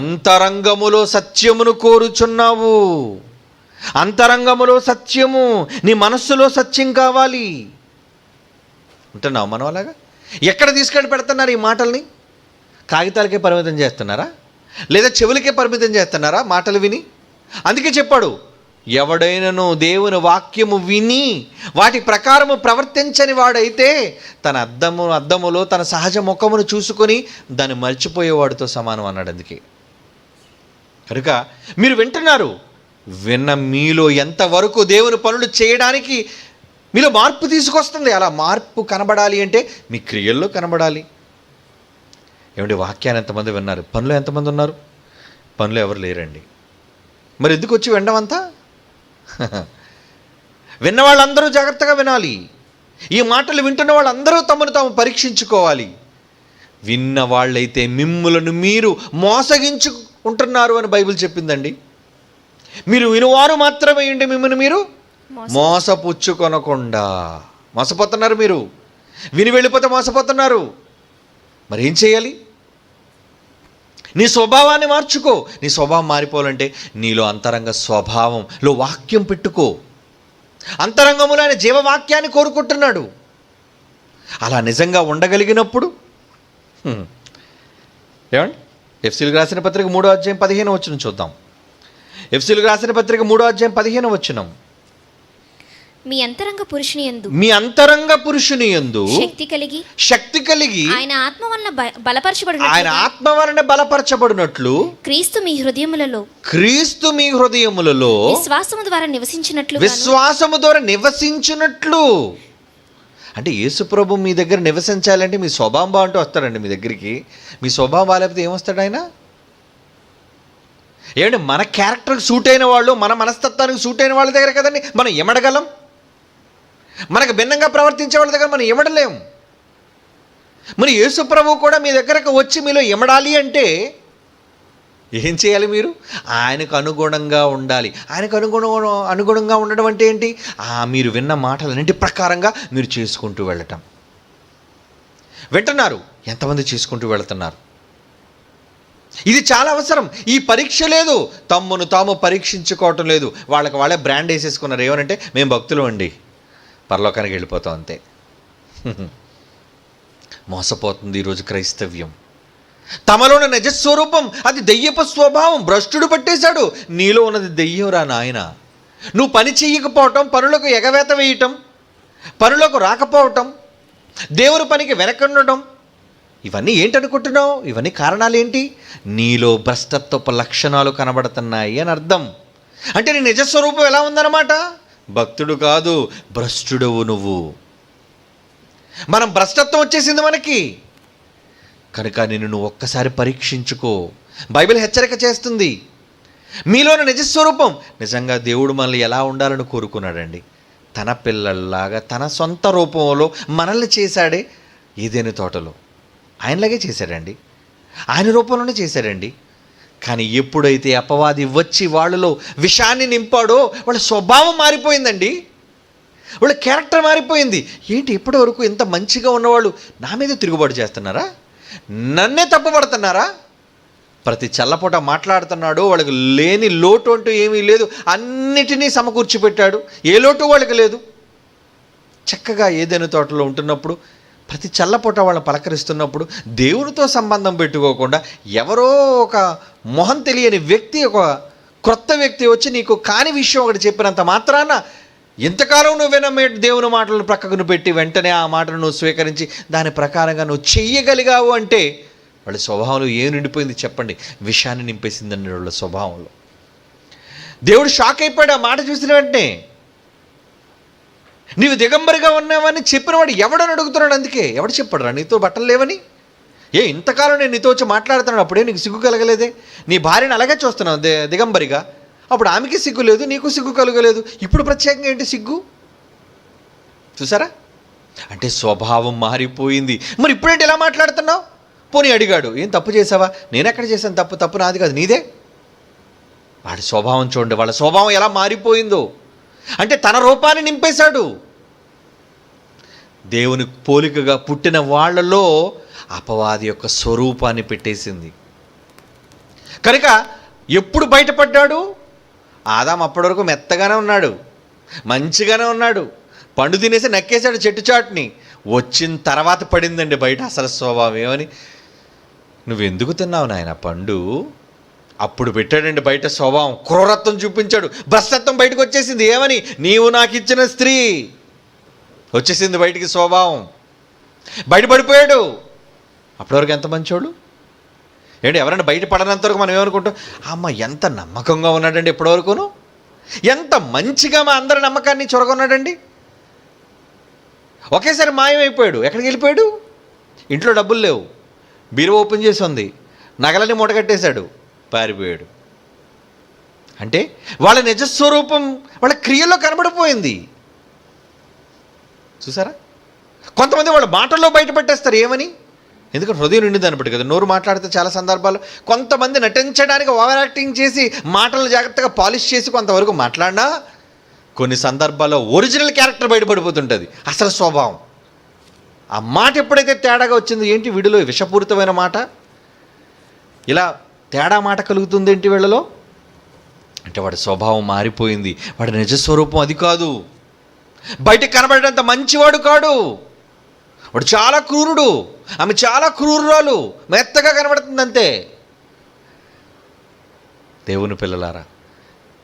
అంతరంగములో సత్యము, నీ మనస్సులో సత్యం కావాలి. ఉంటున్నావు మనం అలాగా? ఎక్కడ తీసుకెళ్ళి పెడుతున్నారు ఈ మాటల్ని? కాగితాలకే పరిమితం చేస్తున్నారా, లేదా చెవులకే పరిమితం చేస్తున్నారా మాటలు విని? అందుకే చెప్పాడు, ఎవడైనను దేవుని వాక్యము విని వాటి ప్రకారము ప్రవర్తించని వాడైతే తన అద్దములో తన సహజ ముఖమును చూసుకొని దాన్ని మర్చిపోయేవాడితో సమానం అన్నాడు. అందుకే కనుక మీరు వింటున్నారు, విన్న మీలో ఎంతవరకు దేవుని పనులు చేయడానికి మీలో మార్పు తీసుకొస్తుంది. అలా మార్పు కనబడాలి అంటే మీ క్రియల్లో కనబడాలి. ఏమంటే వాక్యాన్ని ఎంతమంది విన్నారు? పనులు ఎంతమంది ఉన్నారు? పనులు ఎవరు లేరండి. మరి ఎందుకు వచ్చి వినడం అంతా? విన్న వాళ్ళందరూ జాగ్రత్తగా వినాలి. ఈ మాటలు వింటున్న వాళ్ళందరూ తమను తాము పరీక్షించుకోవాలి. విన్న వాళ్ళైతే మిమ్ములను మీరు మోసగించుకుంటున్నారు అని బైబిల్ చెప్పిందండి. మీరు వినువారు మాత్రమే ఉండి మిమ్మల్ని మీరు మోసపుచ్చుకొనకుండా. మోసపోతున్నారు మీరు, విని వెళ్ళిపోతే మోసపోతున్నారు. మరి ఏం చేయాలి? నీ స్వభావాన్ని మార్చుకో. నీ స్వభావం మారిపోవాలంటే నీలో అంతరంగ స్వభావంలో వాక్యం పెట్టుకో. అంతరంగములో ఆయన జీవవాక్యాన్ని కోరుకుంటున్నాడు. అలా నిజంగా ఉండగలిగినప్పుడు ఏమండి, ఎఫ్సీలకు రాసిన పత్రిక 3:15 చూద్దాం. ఎఫ్సీలకు రాసిన పత్రిక 3:15 మీ అంతరంగ పురుషుని యందు శక్తి కలిగి ఆయన ఆత్మ వలన బలపరచబడినట్లు క్రీస్తు మీ హృదయములలో విశ్వాసము ద్వారా నివసించినట్లు. అంటే యేసుప్రభు మీ దగ్గర నివసించాలంటే మీ స్వభావం బాగుంటూ వస్తాడండి మీ దగ్గరికి. మీ స్వభావం బాగాలేకపోతే ఏమొస్తాడు ఆయన? ఏమంటే మన క్యారెక్టర్కి సూట్ అయిన వాళ్ళు, మన మనస్తత్వానికి సూట్ అయిన వాళ్ళ దగ్గర కదండి మనం ఎమడగలం. మనకు భిన్నంగా ప్రవర్తించే వాళ్ళ దగ్గర మనం ఎమడలేం. మరి యేసుప్రభు కూడా మీ దగ్గరకు వచ్చి మీలో ఎమడాలి అంటే ఏం చేయాలి? మీరు ఆయనకు అనుగుణంగా ఉండాలి. ఆయనకు అనుగుణంగా ఉండడం అంటే ఏంటి? మీరు విన్న మాటలన్నింటి ప్రకారంగా మీరు చేసుకుంటూ వెళ్ళటం. వింటున్నారు? ఎంతమంది చేసుకుంటూ వెళుతున్నారు? ఇది చాలా అవసరం. ఈ పరీక్ష లేదు, తమ్మును తాము పరీక్షించుకోవటం లేదు. వాళ్ళకి వాళ్ళే బ్రాండ్ వేసేసుకున్నారు. ఏమనంటే మేము భక్తులు అండి, పరలోకానికి వెళ్ళిపోతాం అంతే. మోసపోతుంది ఈరోజు క్రైస్తవ్యం. తమలోని నిజస్వరూపం అది దెయ్యపు స్వభావం. భ్రష్టుడు పట్టేశాడు. నీలో ఉన్నది దెయ్యంరా నాయన. నువ్వు పని చెయ్యకపోవటం, పనులకు ఎగవేత వేయటం, పనులకు రాకపోవటం, దేవుని పనికి వెనకఉండటం, ఇవన్నీ ఏంటనుకుంటున్నావు? ఇవన్నీ కారణాలు ఏంటి? నీలో భ్రష్టత్వపు లక్షణాలు కనబడుతున్నాయి అని అర్థం. అంటే నీ నిజస్వరూపం ఎలా ఉందన్నమాట? భక్తుడు కాదు, భ్రష్టుడవు నువ్వు. మనం భ్రష్టత్వం వచ్చేసింది మనకి. కనుక నిన్ను నువ్వు ఒక్కసారి పరీక్షించుకో. బైబిల్ హెచ్చరిక చేస్తుంది. మీలోని నిజస్వరూపం నిజంగా దేవుడు మనల్ని ఎలా ఉండాలని కోరుకున్నాడండి? తన పిల్లల్లాగా తన సొంత రూపంలో మనల్ని చేశాడే. ఏదైనా తోటలో ఆయనలాగే చేశాడండి, ఆయన రూపంలోనే చేశాడండి. కానీ ఎప్పుడైతే అపవాది వచ్చి వాళ్ళలో విషాన్ని నింపాడో వాళ్ళ స్వభావం మారిపోయిందండి. వాళ్ళ క్యారెక్టర్ మారిపోయింది. ఏంటి ఇప్పటి వరకు ఎంత మంచిగా ఉన్నవాళ్ళు నా మీద తిరుగుబాటు చేస్తున్నారా? నన్నే తప్పుపడుతున్నారా? ప్రతి చల్లపూట మాట్లాడుతున్నాడు. వాళ్ళకి లేని లోటు అంటూ ఏమీ లేదు. అన్నిటినీ సమకూర్చిపెట్టాడు. ఏ లోటు వాళ్ళకి లేదు. చక్కగా ఏదైనా తోటలో ఉంటున్నప్పుడు, ప్రతి చల్లపూట వాళ్ళని పలకరిస్తున్నప్పుడు దేవునితో సంబంధం పెట్టుకోకుండా ఎవరో ఒక మొహం తెలియని వ్యక్తి, ఒక క్రొత్త వ్యక్తి వచ్చి నీకు కాని విషయం ఒకటి చెప్పినంత మాత్రాన ఎంతకాలం నువ్వు వినమే దేవుని మాటలను ప్రక్కకు పెట్టి వెంటనే ఆ మాటను నువ్వు స్వీకరించి దాని ప్రకారంగా నువ్వు చెయ్యగలిగావు అంటే వాళ్ళ స్వభావంలో ఏం నిండిపోయింది చెప్పండి? విషయాన్ని నింపేసిందండి వాళ్ళ స్వభావంలో. దేవుడు షాక్ అయిపోయాడు ఆ మాట చూసిన వెంటనే. నీవు దిగంబరిగా ఉన్నావని చెప్పినవాడు ఎవడని అడుగుతున్నాడు. అందుకే ఎవడు చెప్పాడు రా నీతో బట్టలు లేవని? ఇంతకాలం నేను నీతో వచ్చి మాట్లాడుతున్నాను, అప్పుడే నీకు సిగ్గు కలగలేదే? నీ భార్యను అలాగే చూస్తున్నావు దిగంబరిగా, అప్పుడు ఆమెకి సిగ్గు లేదు, నీకు సిగ్గు కలగలేదు. ఇప్పుడు ప్రత్యేకంగా ఏంటి సిగ్గు? చూసారా? అంటే స్వభావం మారిపోయింది. మరి ఇప్పుడేంటి ఎలా మాట్లాడుతున్నావు? పోనీ అడిగాడు, ఏం తప్పు చేసావా? నేను ఎక్కడ చేశాను తప్పు? తప్పు నాది కాదు, నీదే. వాడి స్వభావం చూడండి, వాళ్ళ స్వభావం ఎలా మారిపోయిందో. అంటే తన రూపాన్ని నింపేశాడు. దేవుని పోలికగా పుట్టిన వాళ్ళలో అపవాది యొక్క స్వరూపాన్ని పెట్టేసింది. కనుక ఎప్పుడు బయటపడ్డాడు? ఆదాం అప్పటి వరకు మెత్తగానే ఉన్నాడు, మంచిగానే ఉన్నాడు, పండు తినేసి నక్కేశాడు చెట్టు చాటుని. వచ్చిన తర్వాత పడిందండి బయట అసలు స్వభావం. ఏమని? నువ్వెందుకు తిన్నావు నాయన పండు? అప్పుడు పెట్టాడండి బయట స్వభావం. క్రూరత్వం చూపించాడు, భ్రష్టత్వం బయటకు వచ్చేసింది. ఏమని? నీవు నాకు ఇచ్చిన స్త్రీ. వచ్చేసింది బయటికి స్వభావం. బయటపడిపోయాడు. అప్పటివరకు ఎంత మంచోడు ఏంటి? ఎవరైనా బయటపడనంత వరకు మనం ఏమనుకుంటాం? అమ్మ ఎంత నమ్మకంగా ఉన్నాడండి ఇప్పటివరకును, ఎంత మంచిగా మా అందరి నమ్మకాన్ని చొరగొన్నాడండి. ఒకేసారి మాయమైపోయాడు. ఎక్కడికి వెళ్ళిపోయాడు? ఇంట్లో డబ్బులు లేవు, బీరువా ఓపెన్ చేసి ఉంది, నగలని మూటగట్టేశాడు, పారిపోయాడు. అంటే వాళ్ళ నిజస్వరూపం వాళ్ళ క్రియల్లో కనబడిపోయింది. చూసారా? కొంతమంది వాళ్ళ మాటల్లో బయటపెట్టేస్తారు. ఏమని? ఎందుకంటే హృదయం నిండి దాన్ని బట్టి కదా. నోరు మాట్లాడితే చాలా సందర్భాలు కొంతమంది నటించడానికి ఓవర్ యాక్టింగ్ చేసి మాటలు జాగ్రత్తగా పాలిష్ చేసి కొంతవరకు మాట్లాడినా కొన్ని సందర్భాల్లో ఒరిజినల్ క్యారెక్టర్ బయటపడిపోతుంటుంది, అసలు స్వభావం. ఆ మాట ఎప్పుడైతే తేడాగా వచ్చిందో, ఏంటి వీడిలో విషపూరితమైన మాట, ఇలా తేడా మాట కలుగుతుంది ఏంటి వీళ్ళలో అంటే వాడి స్వభావం మారిపోయింది, వాడి నిజస్వరూపం అది కాదు, బయటకు కనబడేంత మంచివాడు కాడు, వాడు చాలా క్రూరుడు, ఆమె చాలా క్రూరురాలు, మెత్తగా కనబడుతుంది అంతే. దేవుని పిల్లలారా,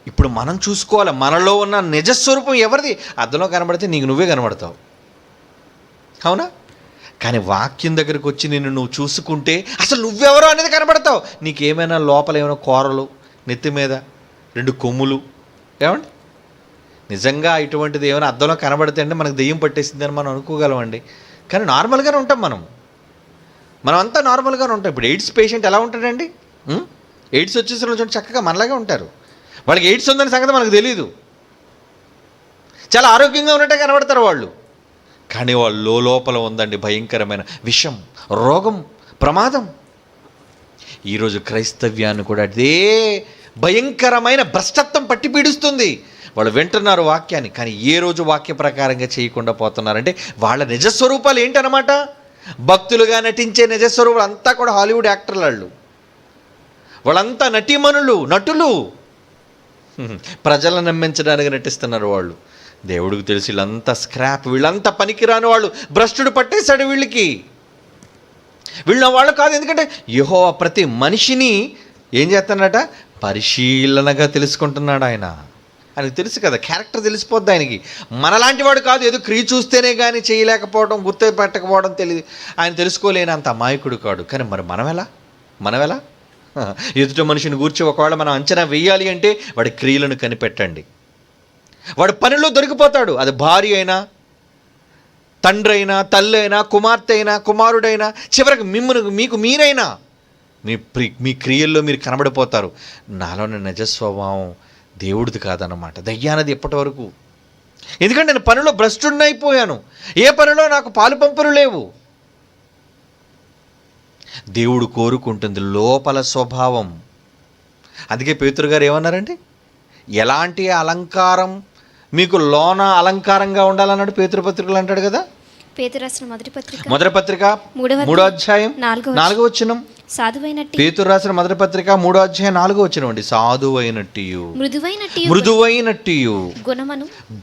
ఇప్పుడు మనం చూసుకోవాలి మనలో ఉన్న నిజస్వరూపం ఎవరిది. అద్దంలో కనబడితే నీకు నువ్వే కనబడతావు, అవునా? కానీ వాక్యం దగ్గరికి వచ్చి నిన్ను నువ్వు చూసుకుంటే అసలు నువ్వెవరో అనేది కనబడతావు. నీకేమైనా లోపల ఏమైనా కూరలు, నెత్తి మీద 2 కొమ్ములు, ఏమండి నిజంగా ఇటువంటిది ఏమైనా అద్దంలో కనబడితే అంటే మనకు దెయ్యం పట్టేసిందని మనం అనుకోగలమండి. కానీ నార్మల్గానే ఉంటాం మనం అంతా నార్మల్గానే ఉంటాం. ఇప్పుడు ఎయిడ్స్ పేషెంట్ ఎలా ఉంటాడండి? ఎయిడ్స్ వచ్చేసిన రోజు చక్కగా మనలాగే ఉంటారు. వాళ్ళకి ఎయిడ్స్ ఉందని సంగతి మనకు తెలియదు, చాలా ఆరోగ్యంగా ఉన్నట్టే కనబడతారు వాళ్ళు. కానీ వాళ్ళు లోపల ఉందండి భయంకరమైన విషం, రోగం, ప్రమాదం. ఈరోజు క్రైస్తవ్యాన్ని కూడా అదే భయంకరమైన భ్రష్టత్వం పట్టి పీడిస్తుంది. వాళ్ళు వింటున్నారు వాక్యాన్ని, కానీ ఏ రోజు వాక్య ప్రకారంగా చేయకుండా పోతున్నారంటే వాళ్ళ నిజస్వరూపాలు ఏంటన్నమాట. భక్తులుగా నటించే నిజస్వరూపాలు అంతా కూడా హాలీవుడ్ యాక్టర్లు, వాళ్ళంతా నటీమణులు, నటులు, ప్రజలను నమ్మించడానికి నటిస్తున్నారు వాళ్ళు. దేవుడికి తెలిసి వీళ్ళంతా స్క్రాప్, వీళ్ళంతా పనికిరాని వాళ్ళు, భ్రష్టుడు పట్టేశాడు వీళ్ళకి. వీళ్ళ వాళ్ళు కాదు, ఎందుకంటే యెహోవా ప్రతి మనిషిని ఏం చేస్తున్నాడట, పరిశీలనగా తెలుసుకుంటున్నాడు. ఆయనకు తెలుసు కదా, క్యారెక్టర్ తెలిసిపోద్ది ఆయనకి. మనలాంటి వాడు కాదు, ఏదో క్రియ చూస్తేనే కానీ చేయలేకపోవడం, గుర్తు పెట్టకపోవడం తెలియదు, ఆయన తెలుసుకోలేనంత అమాయకుడు కాడు. కానీ మరి మనమెలా ఎదుట మనిషిని గూర్చి ఒకవేళ మనం అంచనా వేయాలి అంటే వాడి క్రియలను కనిపెట్టండి. వాడు పనిలో దొరికిపోతాడు. అది భార్య అయినా, తండ్రి అయినా, తల్లి అయినా, కుమార్తె అయినా, కుమారుడైనా, చివరికి మీకు మీరైనా మీ క్రియల్లో మీరు కనబడిపోతారు. నాలోని నిజస్వభావం దేవుడిది కాదన్నమాట, దయ్యానది ఎప్పటి వరకు. ఎందుకంటే నేను పనిలో భ్రష్టుడినైపోయాను, ఏ పనిలో నాకు పాలు పంపులు లేవు. దేవుడు కోరుకుంటుంది లోపల స్వభావం. అందుకే పేతురు గారు ఏమన్నారండి, ఎలాంటి అలంకారం మీకు లోన అలంకారంగా ఉండాలన్నాడు పేతురు పత్రికలు అంటాడు కదా. పేతురు రాసిన మొదటి పత్రిక 3వ అధ్యాయం 4వ వచనం. పేతురు రాసిన మొదటి పత్రిక 3వ అధ్యాయం 4వ వచనం అండి. సాధువైనట్టియు మృదువైనట్టియు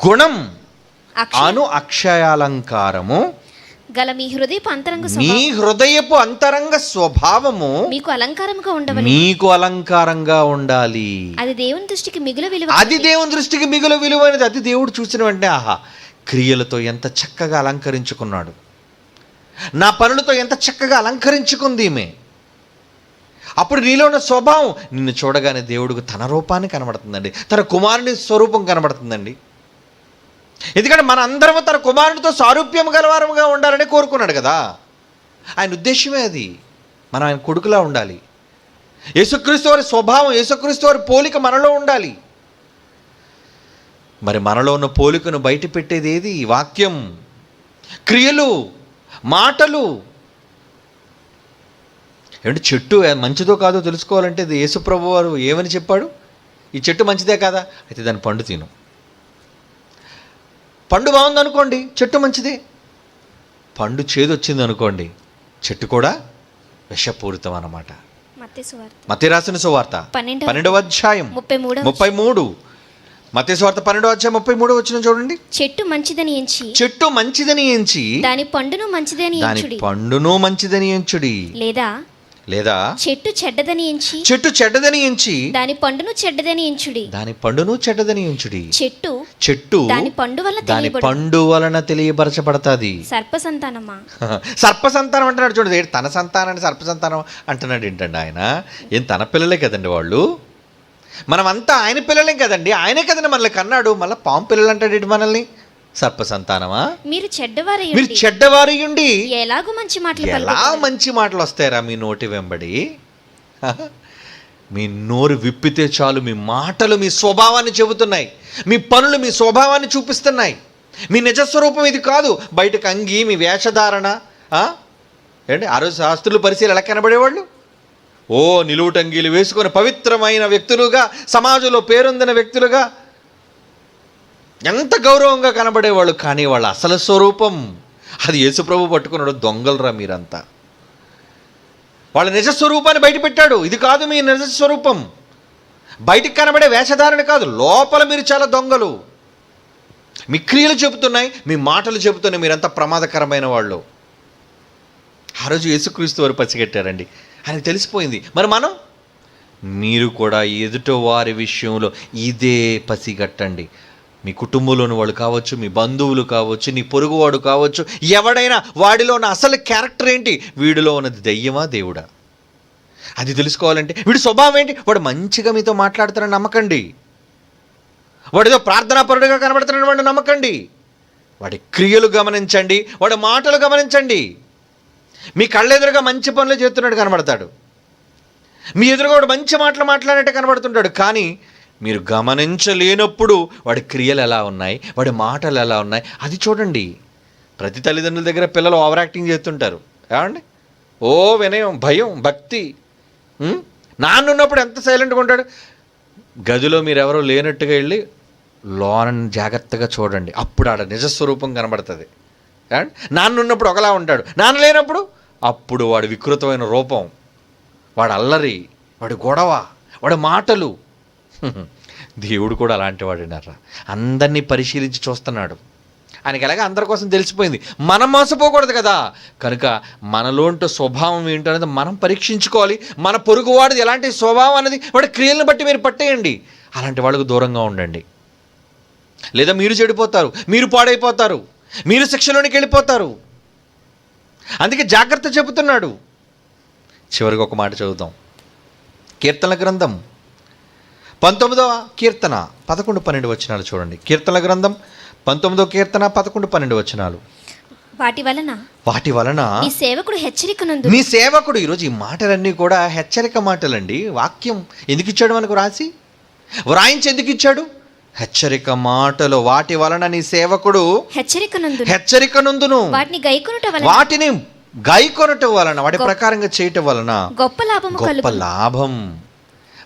గుణం అను అక్షయాలంకారము గల మీ హృదయపు అంతరంగ స్వభావము మీకు అలంకారంగా ఉండాలి. అది దేవుని దృష్టికి మిగులు విలువైనది. అది దేవుడు చూసిన వెంటనే ఆహా, క్రియలతో ఎంత చక్కగా అలంకరించుకున్నాడు, నా పనులతో ఎంత చక్కగా అలంకరించుకుంది ఈమె. అప్పుడు నీలో ఉన్న స్వభావం నిన్ను చూడగానే దేవుడికి తన రూపాన్ని కనబడుతుందండి, తన కుమారుని స్వరూపం కనబడుతుందండి. ఎందుకంటే మన అందరము తన కుమారునితో సారూప్యం గలవారముగా ఉండాలని కోరుకున్నాడు కదా. ఆయన ఉద్దేశమే అది, మనం ఆయన కొడుకులా ఉండాలి. యేసుక్రీస్తు వారి స్వభావం, యేసుక్రీస్తు వారి పోలిక మనలో ఉండాలి. మరి మనలో ఉన్న పోలికను బయట పెట్టేది ఏది? వాక్యం, క్రియలు, మాటలు. ఏమంటే చెట్టు మంచిదో కాదో తెలుసుకోవాలంటే యేసుప్రభు వారు ఏమని చెప్పాడు? ఈ చెట్టు మంచిదే కాదా, అయితే దాని పండు తిను. పండు బాగుందనుకోండి, చెట్టు మంచిదే. పండు చేదొచ్చింది అనుకోండి, చెట్టు కూడా విషపూరితం అన్నమాట. మత్తయి రాసిన సువార్త 12వ అధ్యాయం 33. మత్తయి సువార్త 12వ అధ్యాయం 33 వచనం చూడండి. చెట్టు మంచిదని ఎంచి దాని పండును మంచిదని ఎంచుడి, లేదా చెట్టు చెడ్డదని ఎంచి దాని పండును చెడ్డదని ఎంచుడి. చెట్టు దాని పండు వలన తెలియబరచబడతాది. సర్పసంతానం అంటున్నాడు చూడండి. తన సంతానాన్ని సర్పసంతానం అంటున్నాడు ఏంటండి ఆయన? ఏం తన పిల్లలే కదండి వాళ్ళు, మనమంతా ఆయన పిల్లలే కదండి, ఆయనే కదండి మనల్ని కన్నాడు. మళ్ళీ పాము పిల్లలు అంటాడు మనల్ని, సర్పసంతానమా? మీరు చెడ్డవారయుండి ఎలా మంచి మాటలు వస్తాయరా మీ నోటి వెంబడి? మీ నోరు విప్పితే చాలు మీ మాటలు మీ స్వభావాన్ని చెబుతున్నాయి, మీ పనులు మీ స్వభావాన్ని చూపిస్తున్నాయి. మీ నిజస్వరూపం ఇది కాదు. బయటకు అంగి, మీ వేషధారణ, ఏంటి ఆ రోజు శాస్త్రులు పరిశీలన ఎలా కనబడేవాళ్ళు? ఓ నిలువుటంగీలు వేసుకొని పవిత్రమైన వ్యక్తులుగా, సమాజంలో పేరొందిన వ్యక్తులుగా ఎంత గౌరవంగా కనబడేవాళ్ళు. కానీ వాళ్ళ అసలు స్వరూపం అది యేసుప్రభు పట్టుకున్నాడు. దొంగలరా మీరంతా. వాళ్ళ నిజస్వరూపాన్ని బయట పెట్టాడు. ఇది కాదు మీ నిజస్వరూపం. బయటికి కనబడే వేషధారణ కాదు, లోపల మీరు చాలా దొంగలు. మీ క్రియలు చెబుతున్నాయి, మీ మాటలు చెబుతున్నాయి మీరంతా ప్రమాదకరమైన వాళ్ళు. ఆ రోజు యేసుక్రీస్తు వారు పసిగట్టారండి. ఆయనకు తెలిసిపోయింది. మరి మనం, మీరు కూడా ఎదుట వారి విషయంలో ఇదే పసిగట్టండి. మీ కుటుంబంలోని వాళ్ళు కావచ్చు, మీ బంధువులు కావచ్చు, నీ పొరుగువాడు కావచ్చు, ఎవడైనా వాడిలో ఉన్న అసలు క్యారెక్టర్ ఏంటి, వీడిలో ఉన్నది దెయ్యమా దేవుడా, అది తెలుసుకోవాలంటే వీడి స్వభావం ఏంటి. వాడు మంచిగా మీతో మాట్లాడుతారని నమ్మకండి. వాడితో ప్రార్థనాపరుడుగా కనబడుతున్నాడు వాడిని నమ్మకండి. వాడి క్రియలు గమనించండి, వాడి మాటలు గమనించండి. మీ కళ్ళెదురుగా మంచి పనులు చేస్తున్నాడు కనబడతాడు, మీ ఎదురుగా వాడు మంచి మాటలు మాట్లాడినట్టు కనబడుతుంటాడు. కానీ మీరు గమనించలేనప్పుడు వాడి క్రియలు ఎలా ఉన్నాయి, వాడి మాటలు ఎలా ఉన్నాయి, అది చూడండి. ప్రతి తల్లిదండ్రుల దగ్గర పిల్లలు ఓవర్ యాక్టింగ్ చేస్తుంటారు. ఏమండి, ఓ వినయం, భయం, భక్తి. నాన్న ఉన్నప్పుడు ఎంత సైలెంట్గా ఉంటాడు. గదిలో మీరు ఎవరో లేనట్టుగా వెళ్ళి లోన జాగ్రత్తగా చూడండి, అప్పుడు ఆడ నిజస్వరూపం కనబడుతుంది. నాన్న ఉన్నప్పుడు ఒకలా ఉంటాడు, నాన్న లేనప్పుడు అప్పుడు వాడి వికృతమైన రూపం, వాడు అల్లరి, వాడి గొడవ, వాడి మాటలు. దేవుడు కూడా అలాంటి వాడినారా, అందరినీ పరిశీలించి చూస్తున్నాడు. ఆయనకి ఎలాగ అందరి కోసం తెలిసిపోయింది. మనం మోసపోకూడదు కదా, కనుక మనలోంటి స్వభావం ఏంటో అనేది మనం పరీక్షించుకోవాలి. మన పొరుగువాడిది ఎలాంటి స్వభావం అనేది వాడి క్రియలను బట్టి మీరు పట్టేయండి. అలాంటి వాళ్ళకు దూరంగా ఉండండి, లేదా మీరు చెడిపోతారు, మీరు పాడైపోతారు, మీరు శిక్షలోనికి వెళ్ళిపోతారు. అందుకే జాగ్రత్త చెబుతున్నాడు. చివరికి ఒక మాట చదువుతాం. కీర్తనల గ్రంథం 19వ కీర్తన 11-12 వచనాలు చూడండి. కీర్తనల గ్రంథం 19వ కీర్తన 11-12 వచనాలు. వాటి వలన మీ సేవకుడు హెచ్చరికనందు. మీ సేవకుడు, ఈరోజు ఈ మాటలన్నీ కూడా హెచ్చరిక మాటలండి. వాక్యం ఎందుకు ఇచ్చాడు మనకు రాసి, వ్రాయించి ఎందుకు ఇచ్చాడు? హెచ్చరిక మాటలు. వాటి వలన నీ సేవకుడు హెచ్చరికనందును, వాటిని గైకొనటం వలన, వాటి ప్రకారంగా చేయటం వలన గొప్ప లాభం.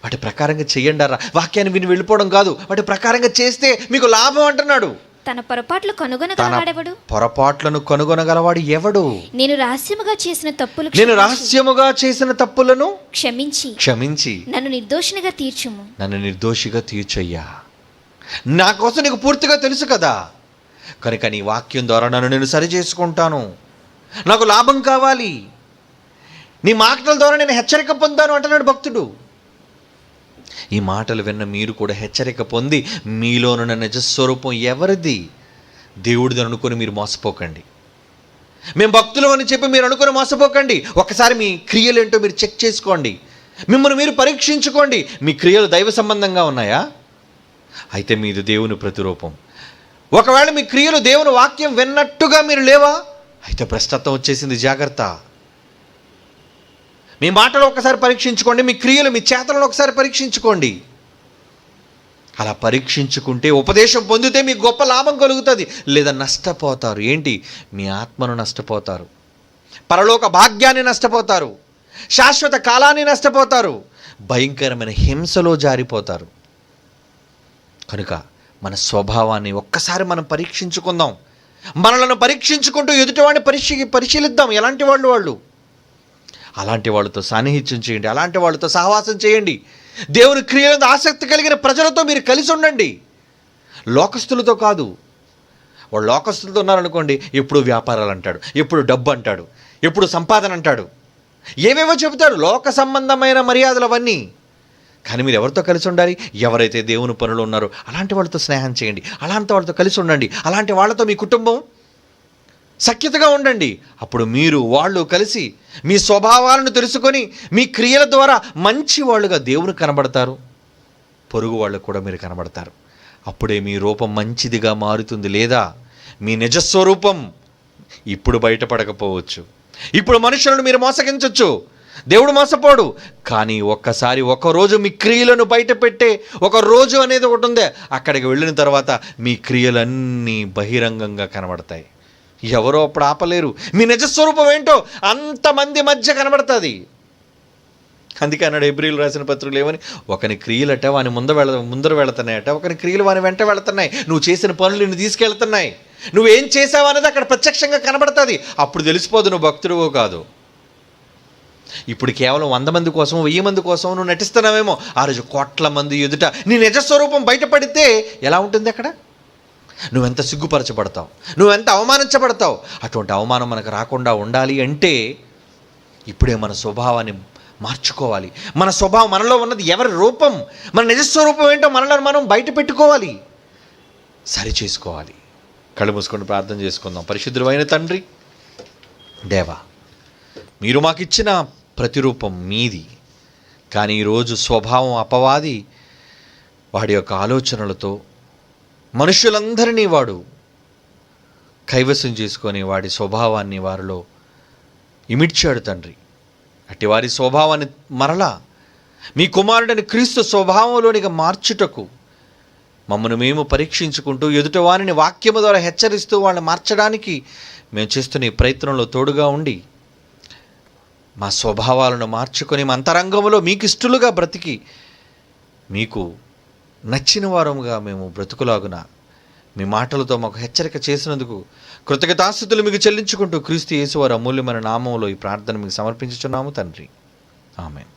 వాటి ప్రకారంగా చెయ్యండారా. వాక్యాన్ని విని వెళ్ళిపోవడం కాదు, వాటి ప్రకారంగా చేస్తే మీకు లాభం అంటున్నాడు. తన పొరపాట్లను కనుగొనగలవాడు ఎవడు? నేను రహస్యముగా చేసిన తప్పులను క్షమించి నన్ను నిర్దోషిగా తీర్చయ్యా. నా కోసం నీకు పూర్తిగా తెలుసు కదా, కనుక నీ వాక్యం ద్వారా నన్ను నేను సరి చేసుకుంటాను. నాకు లాభం కావాలి, నీ మాటల ద్వారా నేను హెచ్చరిక పొందాను అంటున్నాడు భక్తుడు. ఈ మాటలు విన్న మీరు కూడా హెచ్చరిక పొంది మీలోనున్న నిజస్వరూపం ఎవరిది, దేవుడిది అనుకుని మీరు మోసపోకండి. మేము భక్తులు అని చెప్పి మీరు అనుకుని మోసపోకండి. ఒకసారి మీ క్రియలు ఏంటో మీరు చెక్ చేసుకోండి, మిమ్మల్ని మీరు పరీక్షించుకోండి. మీ క్రియలు దైవ సంబంధంగా ఉన్నాయా? అయితే మీది దేవుని ప్రతిరూపం. ఒకవేళ మీ క్రియలు దేవుని వాక్యం విన్నట్టుగా మీరు లేవా? అయితే భ్రష్టత్వం వచ్చేసింది, జాగ్రత్త. మీ మాటలు ఒకసారి పరీక్షించుకోండి, మీ క్రియలు, మీ చేతలను ఒకసారి పరీక్షించుకోండి. అలా పరీక్షించుకుంటే, ఉపదేశం పొందితే మీకు గొప్ప లాభం కలుగుతుంది, లేదా నష్టపోతారు. ఏంటి? మీ ఆత్మను నష్టపోతారు, పరలోక భాగ్యాన్ని నష్టపోతారు, శాశ్వత కాలాన్ని నష్టపోతారు, భయంకరమైన హింసలో జారిపోతారు. కనుక మన స్వభావాన్ని ఒక్కసారి మనం పరీక్షించుకుందాం. మనలను పరీక్షించుకుంటూ ఎదుటివాడిని పరిశీలిద్దాం. ఎలాంటి వాళ్ళు అలాంటి వాళ్ళతో సాన్నిహిత్యం చేయండి, అలాంటి వాళ్ళతో సహవాసం చేయండి. దేవుని క్రియలందు ఆసక్తి కలిగిన ప్రజలతో మీరు కలిసి ఉండండి, లోకస్తులతో కాదు. వాళ్ళు లోకస్తులతో ఉన్నారనుకోండి, ఎప్పుడు వ్యాపారాలు అంటాడు, ఎప్పుడు డబ్బు అంటాడు, ఎప్పుడు సంపాదన అంటాడు, ఏవేవో చెబుతాడు, లోక సంబంధమైన మర్యాదలు అవన్నీ. కానీ మీరు ఎవరితో కలిసి ఉండాలి? ఎవరైతే దేవుని పనులు ఉన్నారో అలాంటి వాళ్ళతో స్నేహం చేయండి, అలాంటి వాళ్ళతో కలిసి ఉండండి, అలాంటి వాళ్ళతో మీ కుటుంబం సఖ్యతగా ఉండండి. అప్పుడు మీరు వాళ్ళు కలిసి మీ స్వభావాలను తెలుసుకొని మీ క్రియల ద్వారా మంచి వాళ్ళుగా దేవుని కనబడతారు, పొరుగు వాళ్ళకు కూడా మీరు కనబడతారు. అప్పుడే మీ రూపం మంచిదిగా మారుతుంది. లేదా మీ నిజస్వరూపం ఇప్పుడు బయటపడకపోవచ్చు. ఇప్పుడు మనుషులను మీరు మోసగించవచ్చు, దేవుడు మోసపోడు. కానీ ఒక్కసారి ఒకరోజు మీ క్రియలను బయట పెట్టే ఒక రోజు అనేది ఒకటి ఉంది. అక్కడికి వెళ్ళిన తర్వాత మీ క్రియలన్నీ బహిరంగంగా కనబడతాయి, ఎవరో అప్పుడు ఆపలేరు. మీ నిజస్వరూపం ఏంటో అంతమంది మధ్య కనబడుతుంది. అందుకే అన్నాడు హెబ్రీయులు రాసిన పత్రికలు ఏమని, ఒకని క్రియలట వాని ముందర వెళుతున్నాయట, ఒకని క్రియలు వాని వెంట వెళుతున్నాయి. నువ్వు చేసిన పనులు నిన్ను తీసుకెళ్తున్నాయి. నువ్వేం చేసావు అనేది అక్కడ ప్రత్యక్షంగా కనబడుతుంది. అప్పుడు తెలిసిపోదు నువ్వు భక్తుడివో కాదు. ఇప్పుడు కేవలం 100 మంది కోసం 1000 మంది కోసం నువ్వు నటిస్తున్నావేమో. ఆ రోజు కోట్ల మంది ఎదుట నీ నిజస్వరూపం బయటపడితే ఎలా ఉంటుంది అక్కడ? నువ్వెంత సిగ్గుపరచబడతావు, నువ్వెంత అవమానించబడతావు. అటువంటి అవమానం మనకు రాకుండా ఉండాలి అంటే ఇప్పుడే మన స్వభావాన్ని మార్చుకోవాలి. మన స్వభావం, మనలో ఉన్నది ఎవరి రూపం, మన నిజస్వరూపం ఏంటో మనలో మనం బయట పెట్టుకోవాలి, సరి చేసుకోవాలి. కళ్ళు మూసుకొని ప్రార్థన చేసుకుందాం. పరిశుద్ధుడైన తండ్రి, దేవా, మీరు మాకిచ్చిన ప్రతిరూపం మీది. కానీ ఈరోజు స్వభావం అపవాది వాడి యొక్క ఆలోచనలతో మనుషులందరినీ వాడు కైవసం చేసుకొని వాడి స్వభావాన్ని వారిలో ఇమిడ్చాడు తండ్రి. అట్టి వారి స్వభావాన్ని మరలా మీ కుమారుడని క్రీస్తు స్వభావంలోనిగా మార్చుటకు మమ్మను మేము పరీక్షించుకుంటూ ఎదుటివారిని వాక్యము ద్వారా హెచ్చరిస్తూ వాళ్ళని మార్చడానికి మేము చేస్తున్న ఈ ప్రయత్నంలో తోడుగా ఉండి మా స్వభావాలను మార్చుకొని మా అంతరంగంలో మీకు ఇష్టలుగా బ్రతికి మీకు నచ్చిన వారముగా మేము బ్రతుకులాగున మీ మాటలతో మాకు హెచ్చరిక చేసినందుకు కృతజ్ఞతాస్తుతులు మీకు చెల్లించుకుంటూ క్రీస్తు యేసు వారి అమూల్యమైన నామములో ఈ ప్రార్థన మీకు సమర్పించుచున్నాము తండ్రి. ఆమేన్.